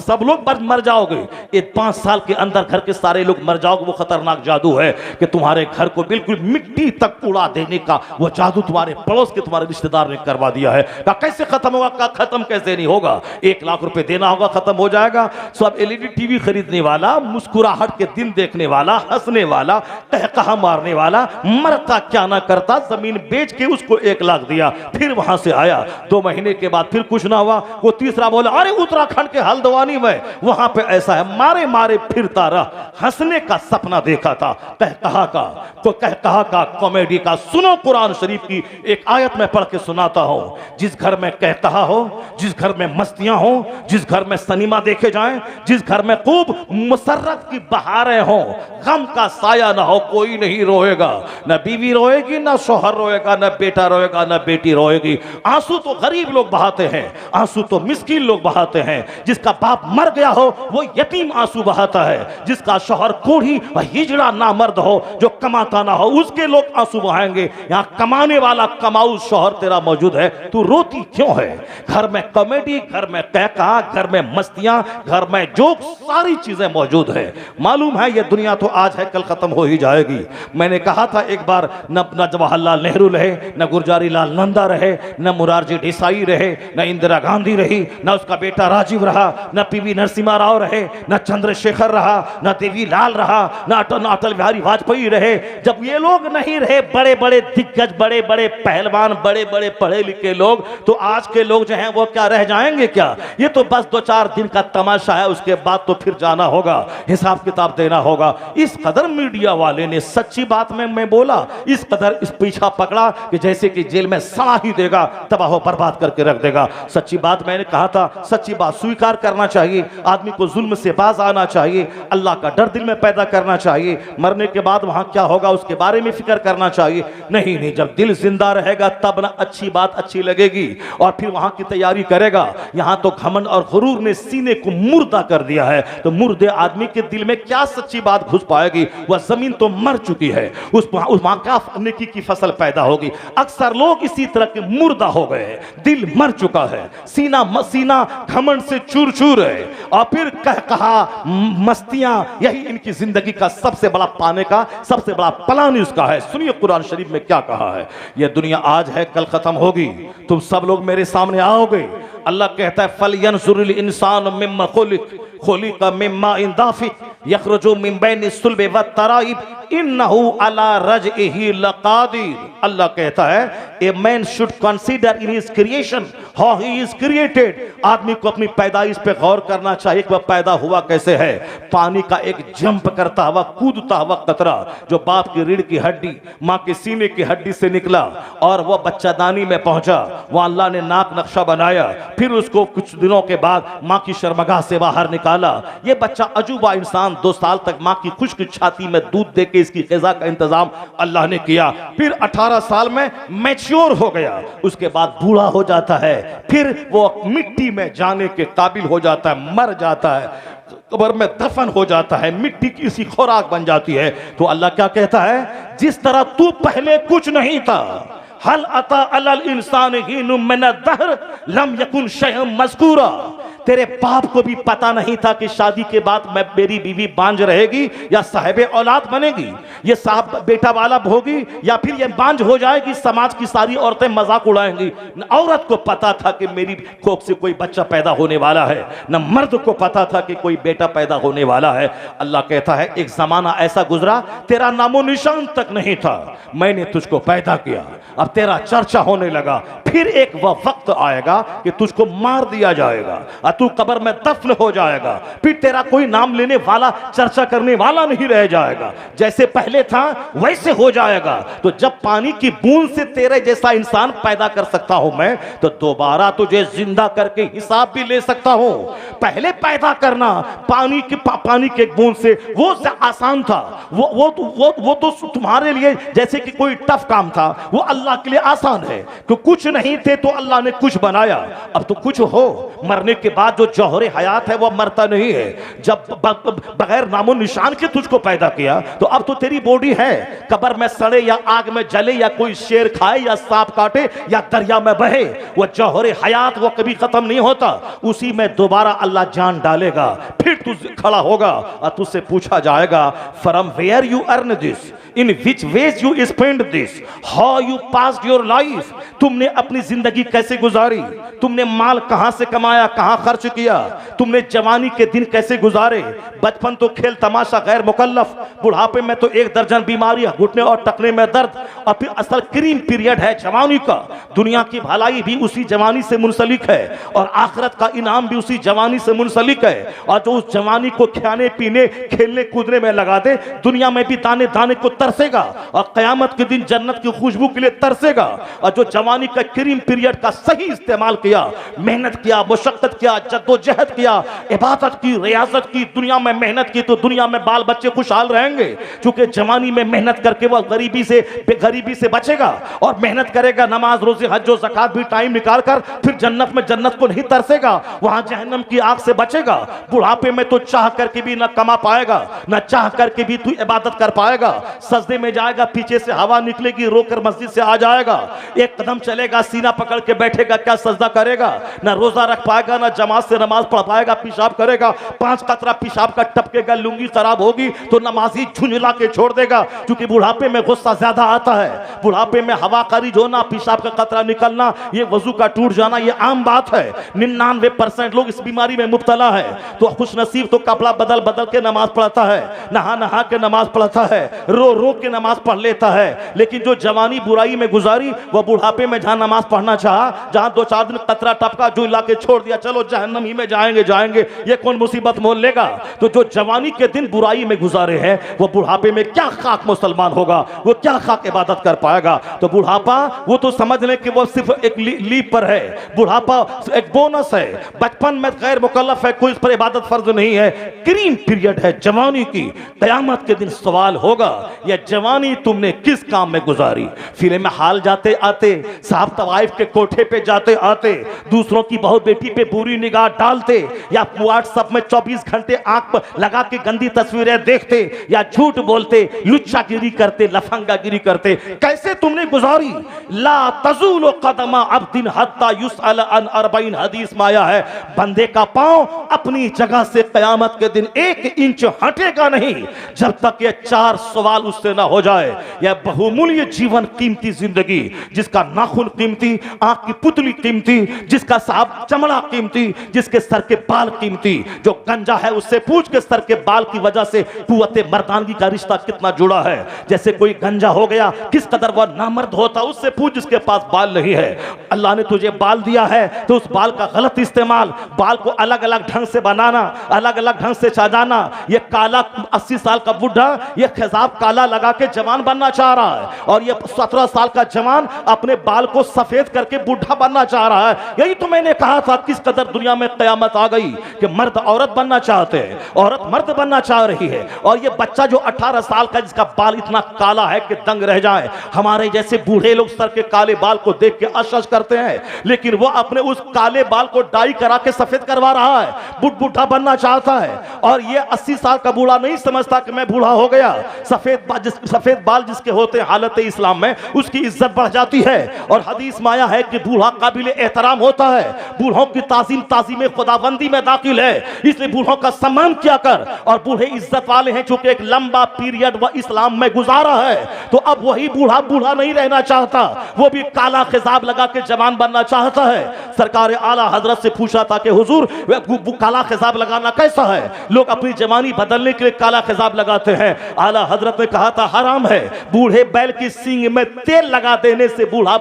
सब लोग मर जाओगे, ये 5 साल के अंदर घर के सारे लोग मर जाओगे। वो खतरनाक जादू है कि तुम्हारे घर को बिल्कुल मिट्टी तक उड़ा देने का वो जादू तुम्हारे पड़ोस के तुम्हारे रिश्तेदार ने करवा दिया है। कैसे खत्म होगा? खत्म कैसे नहीं होगा? 1 लाख रुपए देना होगा, खत्म हो जाएगा। सब एलईडी टीवी खरीदने वाला, मुस्कुराहट के दिन देखने वाला, हंसने वाला, कहा मारने वाला, मरता क्या ना करता, जमीन बेच के उसको 1 लाख दिया। फिर वहां से आया, 2 महीने के बाद फिर कुछ ना हुआ। वो तीसरा बोला अरे उत्तराखंड के हल्द्वानी में वहां पे ऐसा है, मारे मारे फिरता रहा, हंसने का सपना देखा था। कहा का तो कहा का कॉमेडी का। सुनो कुरान शरीफ की एक आयत में पढ़ के सुनाता हूं। जिस घर में कहा हो, जिस घर में मस्तियां हो, जिस घर में सिनेमा देखे जाएं, जिस घर में खूब मुसर्रत की बहारें हो, गम का साया ना हो, कोई नहीं रोएगा, न बीवी रोएगी, न शोहर रोएगा, न बेटा रोएगा, न बेटी रोएगी। आंसू तो गरीब लोग बहाते हैं, आंसू तो मिस्कीन लोग बहाते हैं। जिसका बाप मर गया हो वो यतीम आंसू बहाता है। जिसका शौहर कोढ़ी व हिजड़ा नामर्द हो, जो कमाता ना हो, उसके लोग आंसू बहाएंगे। यहाँ कमाने वाला कमाऊ शौहर तेरा मौजूद है, तू रोती क्यों है? घर में कॉमेडी, घर में कहका, घर में मस्तियां, घर में जोक, सारी चीजें मौजूद है। मालूम है ये दुनिया तो आज है कल खत्म हो ही जाएगी। मैंने कहा था एक बार, न जवाहरलाल नेहरू रहे, न गुलजारी लाल नंदा रहे, न मुरारजी देसाई रहे, न इंदिरा गांधी रही, न उसका बेटा राजीव रहा, न पीवी नरसिम्हा राव रहे, न चंद्रशेखर रहा, न देवी लाल रहा, न अटल बिहारी वाजपेयी रहे। जब ये लोग नहीं रहे, बड़े बड़े दिग्गज, बड़े बड़े पहलवान, बड़े बड़े पढ़े लिखे लोग, तो आज के लोग जो हैं वो क्या रह जाएंगे क्या? ये तो बस 2-4 दिन का तमाशा है, उसके बाद तो फिर जाना होगा, हिसाब किताब देना होगा। इस कदर मीडिया वाले ने सच्ची बात में मैं बोला, इस कदर इस पीछा पकड़ा कि जैसे कि जेल में सड़ा ही देगा, तबाह बर्बाद करके रख देगा। सच्ची बात मैंने कहा था, सच्ची बात स्वीकार करना चाहिए। आदमी को जुल्म से बाज आना चाहिए, अल्लाह का डर दिल में पैदा करना चाहिए। मरने के बाद वहां क्या होगा उसके बारे में फिक्र करना चाहिए। नहीं, जब दिल जिंदा रहेगा तब ना अच्छी बात अच्छी लगेगी और फिर वहां की तैयारी करेगा। यहां तो घमंड और गुरूर ने सीने को मुर्दा कर दिया है, तो मुर्दे आदमी के दिल में क्या सच्ची बात घुस पाएगी? वह जमीन तो मर चुकी है, उस वहां क्या नेकी की फसल पैदा होगी? अक्सर लोग इसी तरह के मुर्दा हो गए हैं, दिल मर चुका है, सीना घमंड से चूर चूर है, और फिर कहा मस्तियां, यही इनकी जिंदगी का सबसे बड़ा पाने का सबसे बड़ा प्लान इसका है। सुनिए कुरान शरीफ में क्या कहा है, यह दुनिया आज है कल खत्म होगी, तुम सब लोग मेरे सामने आओगे। अल्लाह कहता है फल यंजुरिल इंसान मिम्मा खुलिक मिम्मा इन दाफिक यखरुजु मिन बैनि सुल्बि व तराइब इन्नहु अला रजइही लकादिर। अल्लाह कहता है a man should consider in his creation how he is created. आदमी को अपनी पैदाइश पे गौर करना चाहिए कि वह पैदा हुआ कैसे है। पानी का एक जंप करता हुआ, कूदता हुआ कतरा जो बाप की रीढ़ की हड्डी, माँ के सीने की हड्डी से निकला और वह बच्चादानी में पहुंचा, वह अल्लाह ने नाक नक्शा बनाया, फिर उसको कुछ दिनों के बाद माँ की शर्मगाह से बाहर निकाला। ये बच्चा अजूबा इंसान 2 साल तक माँ की खुश्क छाती में दूध देके इसकी ग़िज़ा का इंतजाम अल्लाह ने किया। फिर 18 साल में मैच्योर हो गया, उसके बाद बूढ़ा हो जाता है, फिर वो मिट्टी में जाने के काबिल हो जाता है, मर जाता है, कब्र में दफन हो जाता है, मिट्टी की सी खुराक बन जाती है। तो अल्लाह क्या कहता है, जिस तरह तू पहले कुछ नहीं था, हल अता अलल इंसान हिनुम मिन अद-दहर लम यकुन शैअन मज़कूरा। तेरे बाप को भी पता नहीं था कि शादी के बाद मैं मेरी बीवी बांझ रहेगी या साहिबे औलाद बनेगी, ये साहब बेटा वाला होगी या फिर ये बांझ हो जाएगी, समाज की सारी औरतें मजाक उड़ाएंगी। न औरत को पता था कि मेरी कोख से कोई बच्चा पैदा होने वाला है, न मर्द को पता था कि कोई बेटा पैदा होने वाला है। अल्लाह कहता है एक जमाना ऐसा गुजरा तेरा नामो निशान तक नहीं था, मैंने तुझको पैदा किया, अब तेरा चर्चा होने लगा। फिर एक वह वक्त आएगा कि तुझको मार दिया जाएगा और तू कब्र में दफन हो जाएगा, फिर तेरा कोई नाम लेने वाला, चर्चा करने वाला नहीं रह जाएगा, जैसे पहले था वैसे हो जाएगा। तो जब पानी की बूंद से तेरे जैसा इंसान पैदा कर सकता हूं मैं, तो दोबारा तुझे जिंदा करके हिसाब भी ले सकता हूं। पहले पैदा करना पानी के बूंद से वो आसान था, वो तो तुम्हारे लिए जैसे कि कोई टफ काम था, वो अल्लाह के लिए आसान है। तो कुछ नहीं थे तो अल्लाह ने कुछ बनाया, अब तो कुछ हो। मरने के बाद जो जौहरे हयात है वो मरता नहीं है। जब बगैर नामो निशान के तुझको पैदा किया तो अब तो तेरी बॉडी है, कब्र में सड़े या आग में जले या कोई शेर खाए या सांप काटे या दरिया में बहे, वो जौहरे हयात वो कभी खत्म नहीं होता, उसी में दोबारा अल्लाह जान डालेगा। फिर तू खड़ा होगा और तुझसे पूछा जाएगा from where you earn this, in which ways you spend this, how you passed your life. तुमने अपनी जिंदगी कैसे गुजारी, तुमने माल कहां से कमाया, कहां खर्च किया, तुमने जवानी के दिन कैसे गुजारे। बचपन तो खेल तमाशा गैर मुकल्लफ, बुढ़ापे में तो 1 दर्जन बीमारियां, घुटने और टखने में दर्द, और फिर असल क्रीम पीरियड है जवानी का। दुनिया की भलाई भी उसी जवानी से मुंसलिक है और आखिरत का इनाम भी उसी जवानी से मुंसलिक है। और जो उस जवानी को खाने पीने खेलने कूदने में लगा दे, दुनिया में भी दाने दाने को तरसेगा और क़यामत के दिन जन्नत की खुशबू के लिए तरसेगा। और जो जवानी का क्रीम पीरियड का सही इस्तेमाल किया, मेहनत किया, मुशक्कत किया, जद्दोजहद किया, इबादत की, रियाजत की, दुनिया में मेहनत की, तो दुनिया में बाल बच्चे खुशहाल रहेंगे। क्योंकि जवानी में मेहनत करके वह गरीबी से बचेगा और मेहनत करेगा, नमाज रोजे हज और ज़कात भी टाइम निकाल कर, फिर जन्नत में जन्नत को नहीं तरसेगा, वहां जहन्नम की आग से बचेगा। बुढ़ापे में तो चाह करके भी ना कमा पाएगा, ना चाह करके भी तू इबादत कर पाएगा। सजदे में जाएगा, पीछे से हवा निकलेगी, रोकर मस्जिद से आ जाएगा, एक कदम चलेगा, सीना पकड़ के बैठेगा, क्या सजदा करेगा? ना रोजा रख पाएगा, ना जमात से नमाज पढ़ पाएगा, पेशाब करेगा, 5 कतरा पेशाब का टपकेगा, लुंगी खराब होगी तो नमाजी झुंझला के छोड़ देगा। क्योंकि बुढ़ापे में गुस्सा ज्यादा आता है, बुढ़ापे में हवा खारिज होना, पेशाब का कतरा निकलना, ये वजू का टूट जाना, ये आम बात है। 99% लोग इस बीमारी में मुब्तला है। तो खुश नसीब तो कपड़ा बदल बदल के नमाज पढ़ता है, नहा नहा के नमाज पढ़ता है, रो रो के नमाज पढ़ लेता है। लेकिन जो जवानी बुराई में गुजारी, वह बुढ़ापे में जहां नमाज पढ़ना चाहा, जहां 2-4 दिन कतरा टपका, जो ला के छोड़ दिया, चलो जहन्नम ही में जाएंगे, ये कौन मुसीबत मोल लेगा? तो जो जवानी के दिन बुराई में गुजारे हैं, वो बुढ़ापे में क्या खाक मुसलमान होगा, वो क्या खाक इबादत कर पाएगा? तो बुढ़ापा वो तो समझ लें कि वो सिर्फ एक लीप पर है, बुढ़ापा एक बोनस है। बचपन में गैर मुकल्लफ है, कोई इस पर इबादत फर्ज नहीं है। क्रीम पीरियड है जवानी की, कयामत के दिन सवाल होगा, यह जवानी तुमने किस काम में गुजारी? फिल्म में हाल जाते आते, साहब तवाइफ के कोठे पे जाते आते, दूसरों की बहू बेटी पे बुरी निगाह डालते, या व्हाट्सएप में 24 घंटे आंख लगा के गंदी तस्वीरें देखते, या झूठ बोलते, लुच्चागिरी करते, लफंगागिरी करते, कैसे तुमने गुजारी? ला तज़ूलु क़दमा अब्दिन हत्ता युसअल अन 40 हदीस में आया है, बंदे का पांव अपनी जगह से कयामत के दिन 1 इंच हटेगा नहीं जब तक ये 4 सवाल उससे ना हो जाए। यह बहुमूल्य जीवन, कीमती जिंदगी, जिसका नाखून कीमती, आंख की पुतली कीमती, जिसका साहब चमड़ा कीमती, जिसके सर के बाल कीमती। जो गंजा है उससे पूछ के सर के बाल की वजह से कुव्वते मर्दानगी का रिश्ता कितना जुड़ा है। जैसे कोई गंजा हो गया, किस कदर वह नामर्द होता, उससे पूछ जिसके पास बाल नहीं है। अल्लाह ने तुझे बाल दिया है तो उस बाल का गलत इस्तेमाल, बाल को अलग अलग ढंग से बनाना, अलग अलग ढंग से सजाना। ये काला 80 साल का बुढ़ा ये खिजाब काला लगा के जवान बनना चाह रहा है, और ये 17 साल का जवान अपने बाल को सफेद करके बुढ़ा बनना चाह रहा है। यही तो मैंने कहा था किस कदर दुनिया में कयामत आ गई कि मर्द औरत बनना चाहते हैं, औरत मर्द बनना चाह रही है। और ये बच्चा जो 18 साल का, जिसका बाल इतना काला है कि दंग रह जाए, हमारे जैसे बूढ़े लोग सर के काले बाल को देख के अशश करते हैं, लेकिन वो अपने उस काले बाल को डाई करा के सफेद करवा रहा है, बुढ़ा बनना चाहता है। और ये 80 साल का बूढ़ा नहीं समझता कि मैं बूढ़ा हो गया। सफेद बाल जिसके होते हैं हालत इस्लाम में, उसकी इज्जत बढ़ जाती है। और हदीस में आया है कि बूढ़ा काबिल एहतराम होता है, बूढ़ों की ताज़ीम खुदाबंदी में दाखिल है, इसलिए बूढ़ों का सम्मान किया कर। और बूढ़े इज्जत वाले हैं, चूंकि एक लंबा पीरियड वह इस्लाम में गुजारा है, तो अब वही बूढ़ा नहीं रहना चाहता, वो भी काला खिजाब लगा के जवान बनना चाहता है। सरकार आला हजरत से पूछा था कि हुजूर काला खिजाब लगाना कैसा है? लोग अपनी जवानी बदलने के लिए काला खिजाब लगाते हैं। आला हजरत ने कहा था हराम है। बूढ़े बैल की सींग में तेल लगा देने से बूढ़ा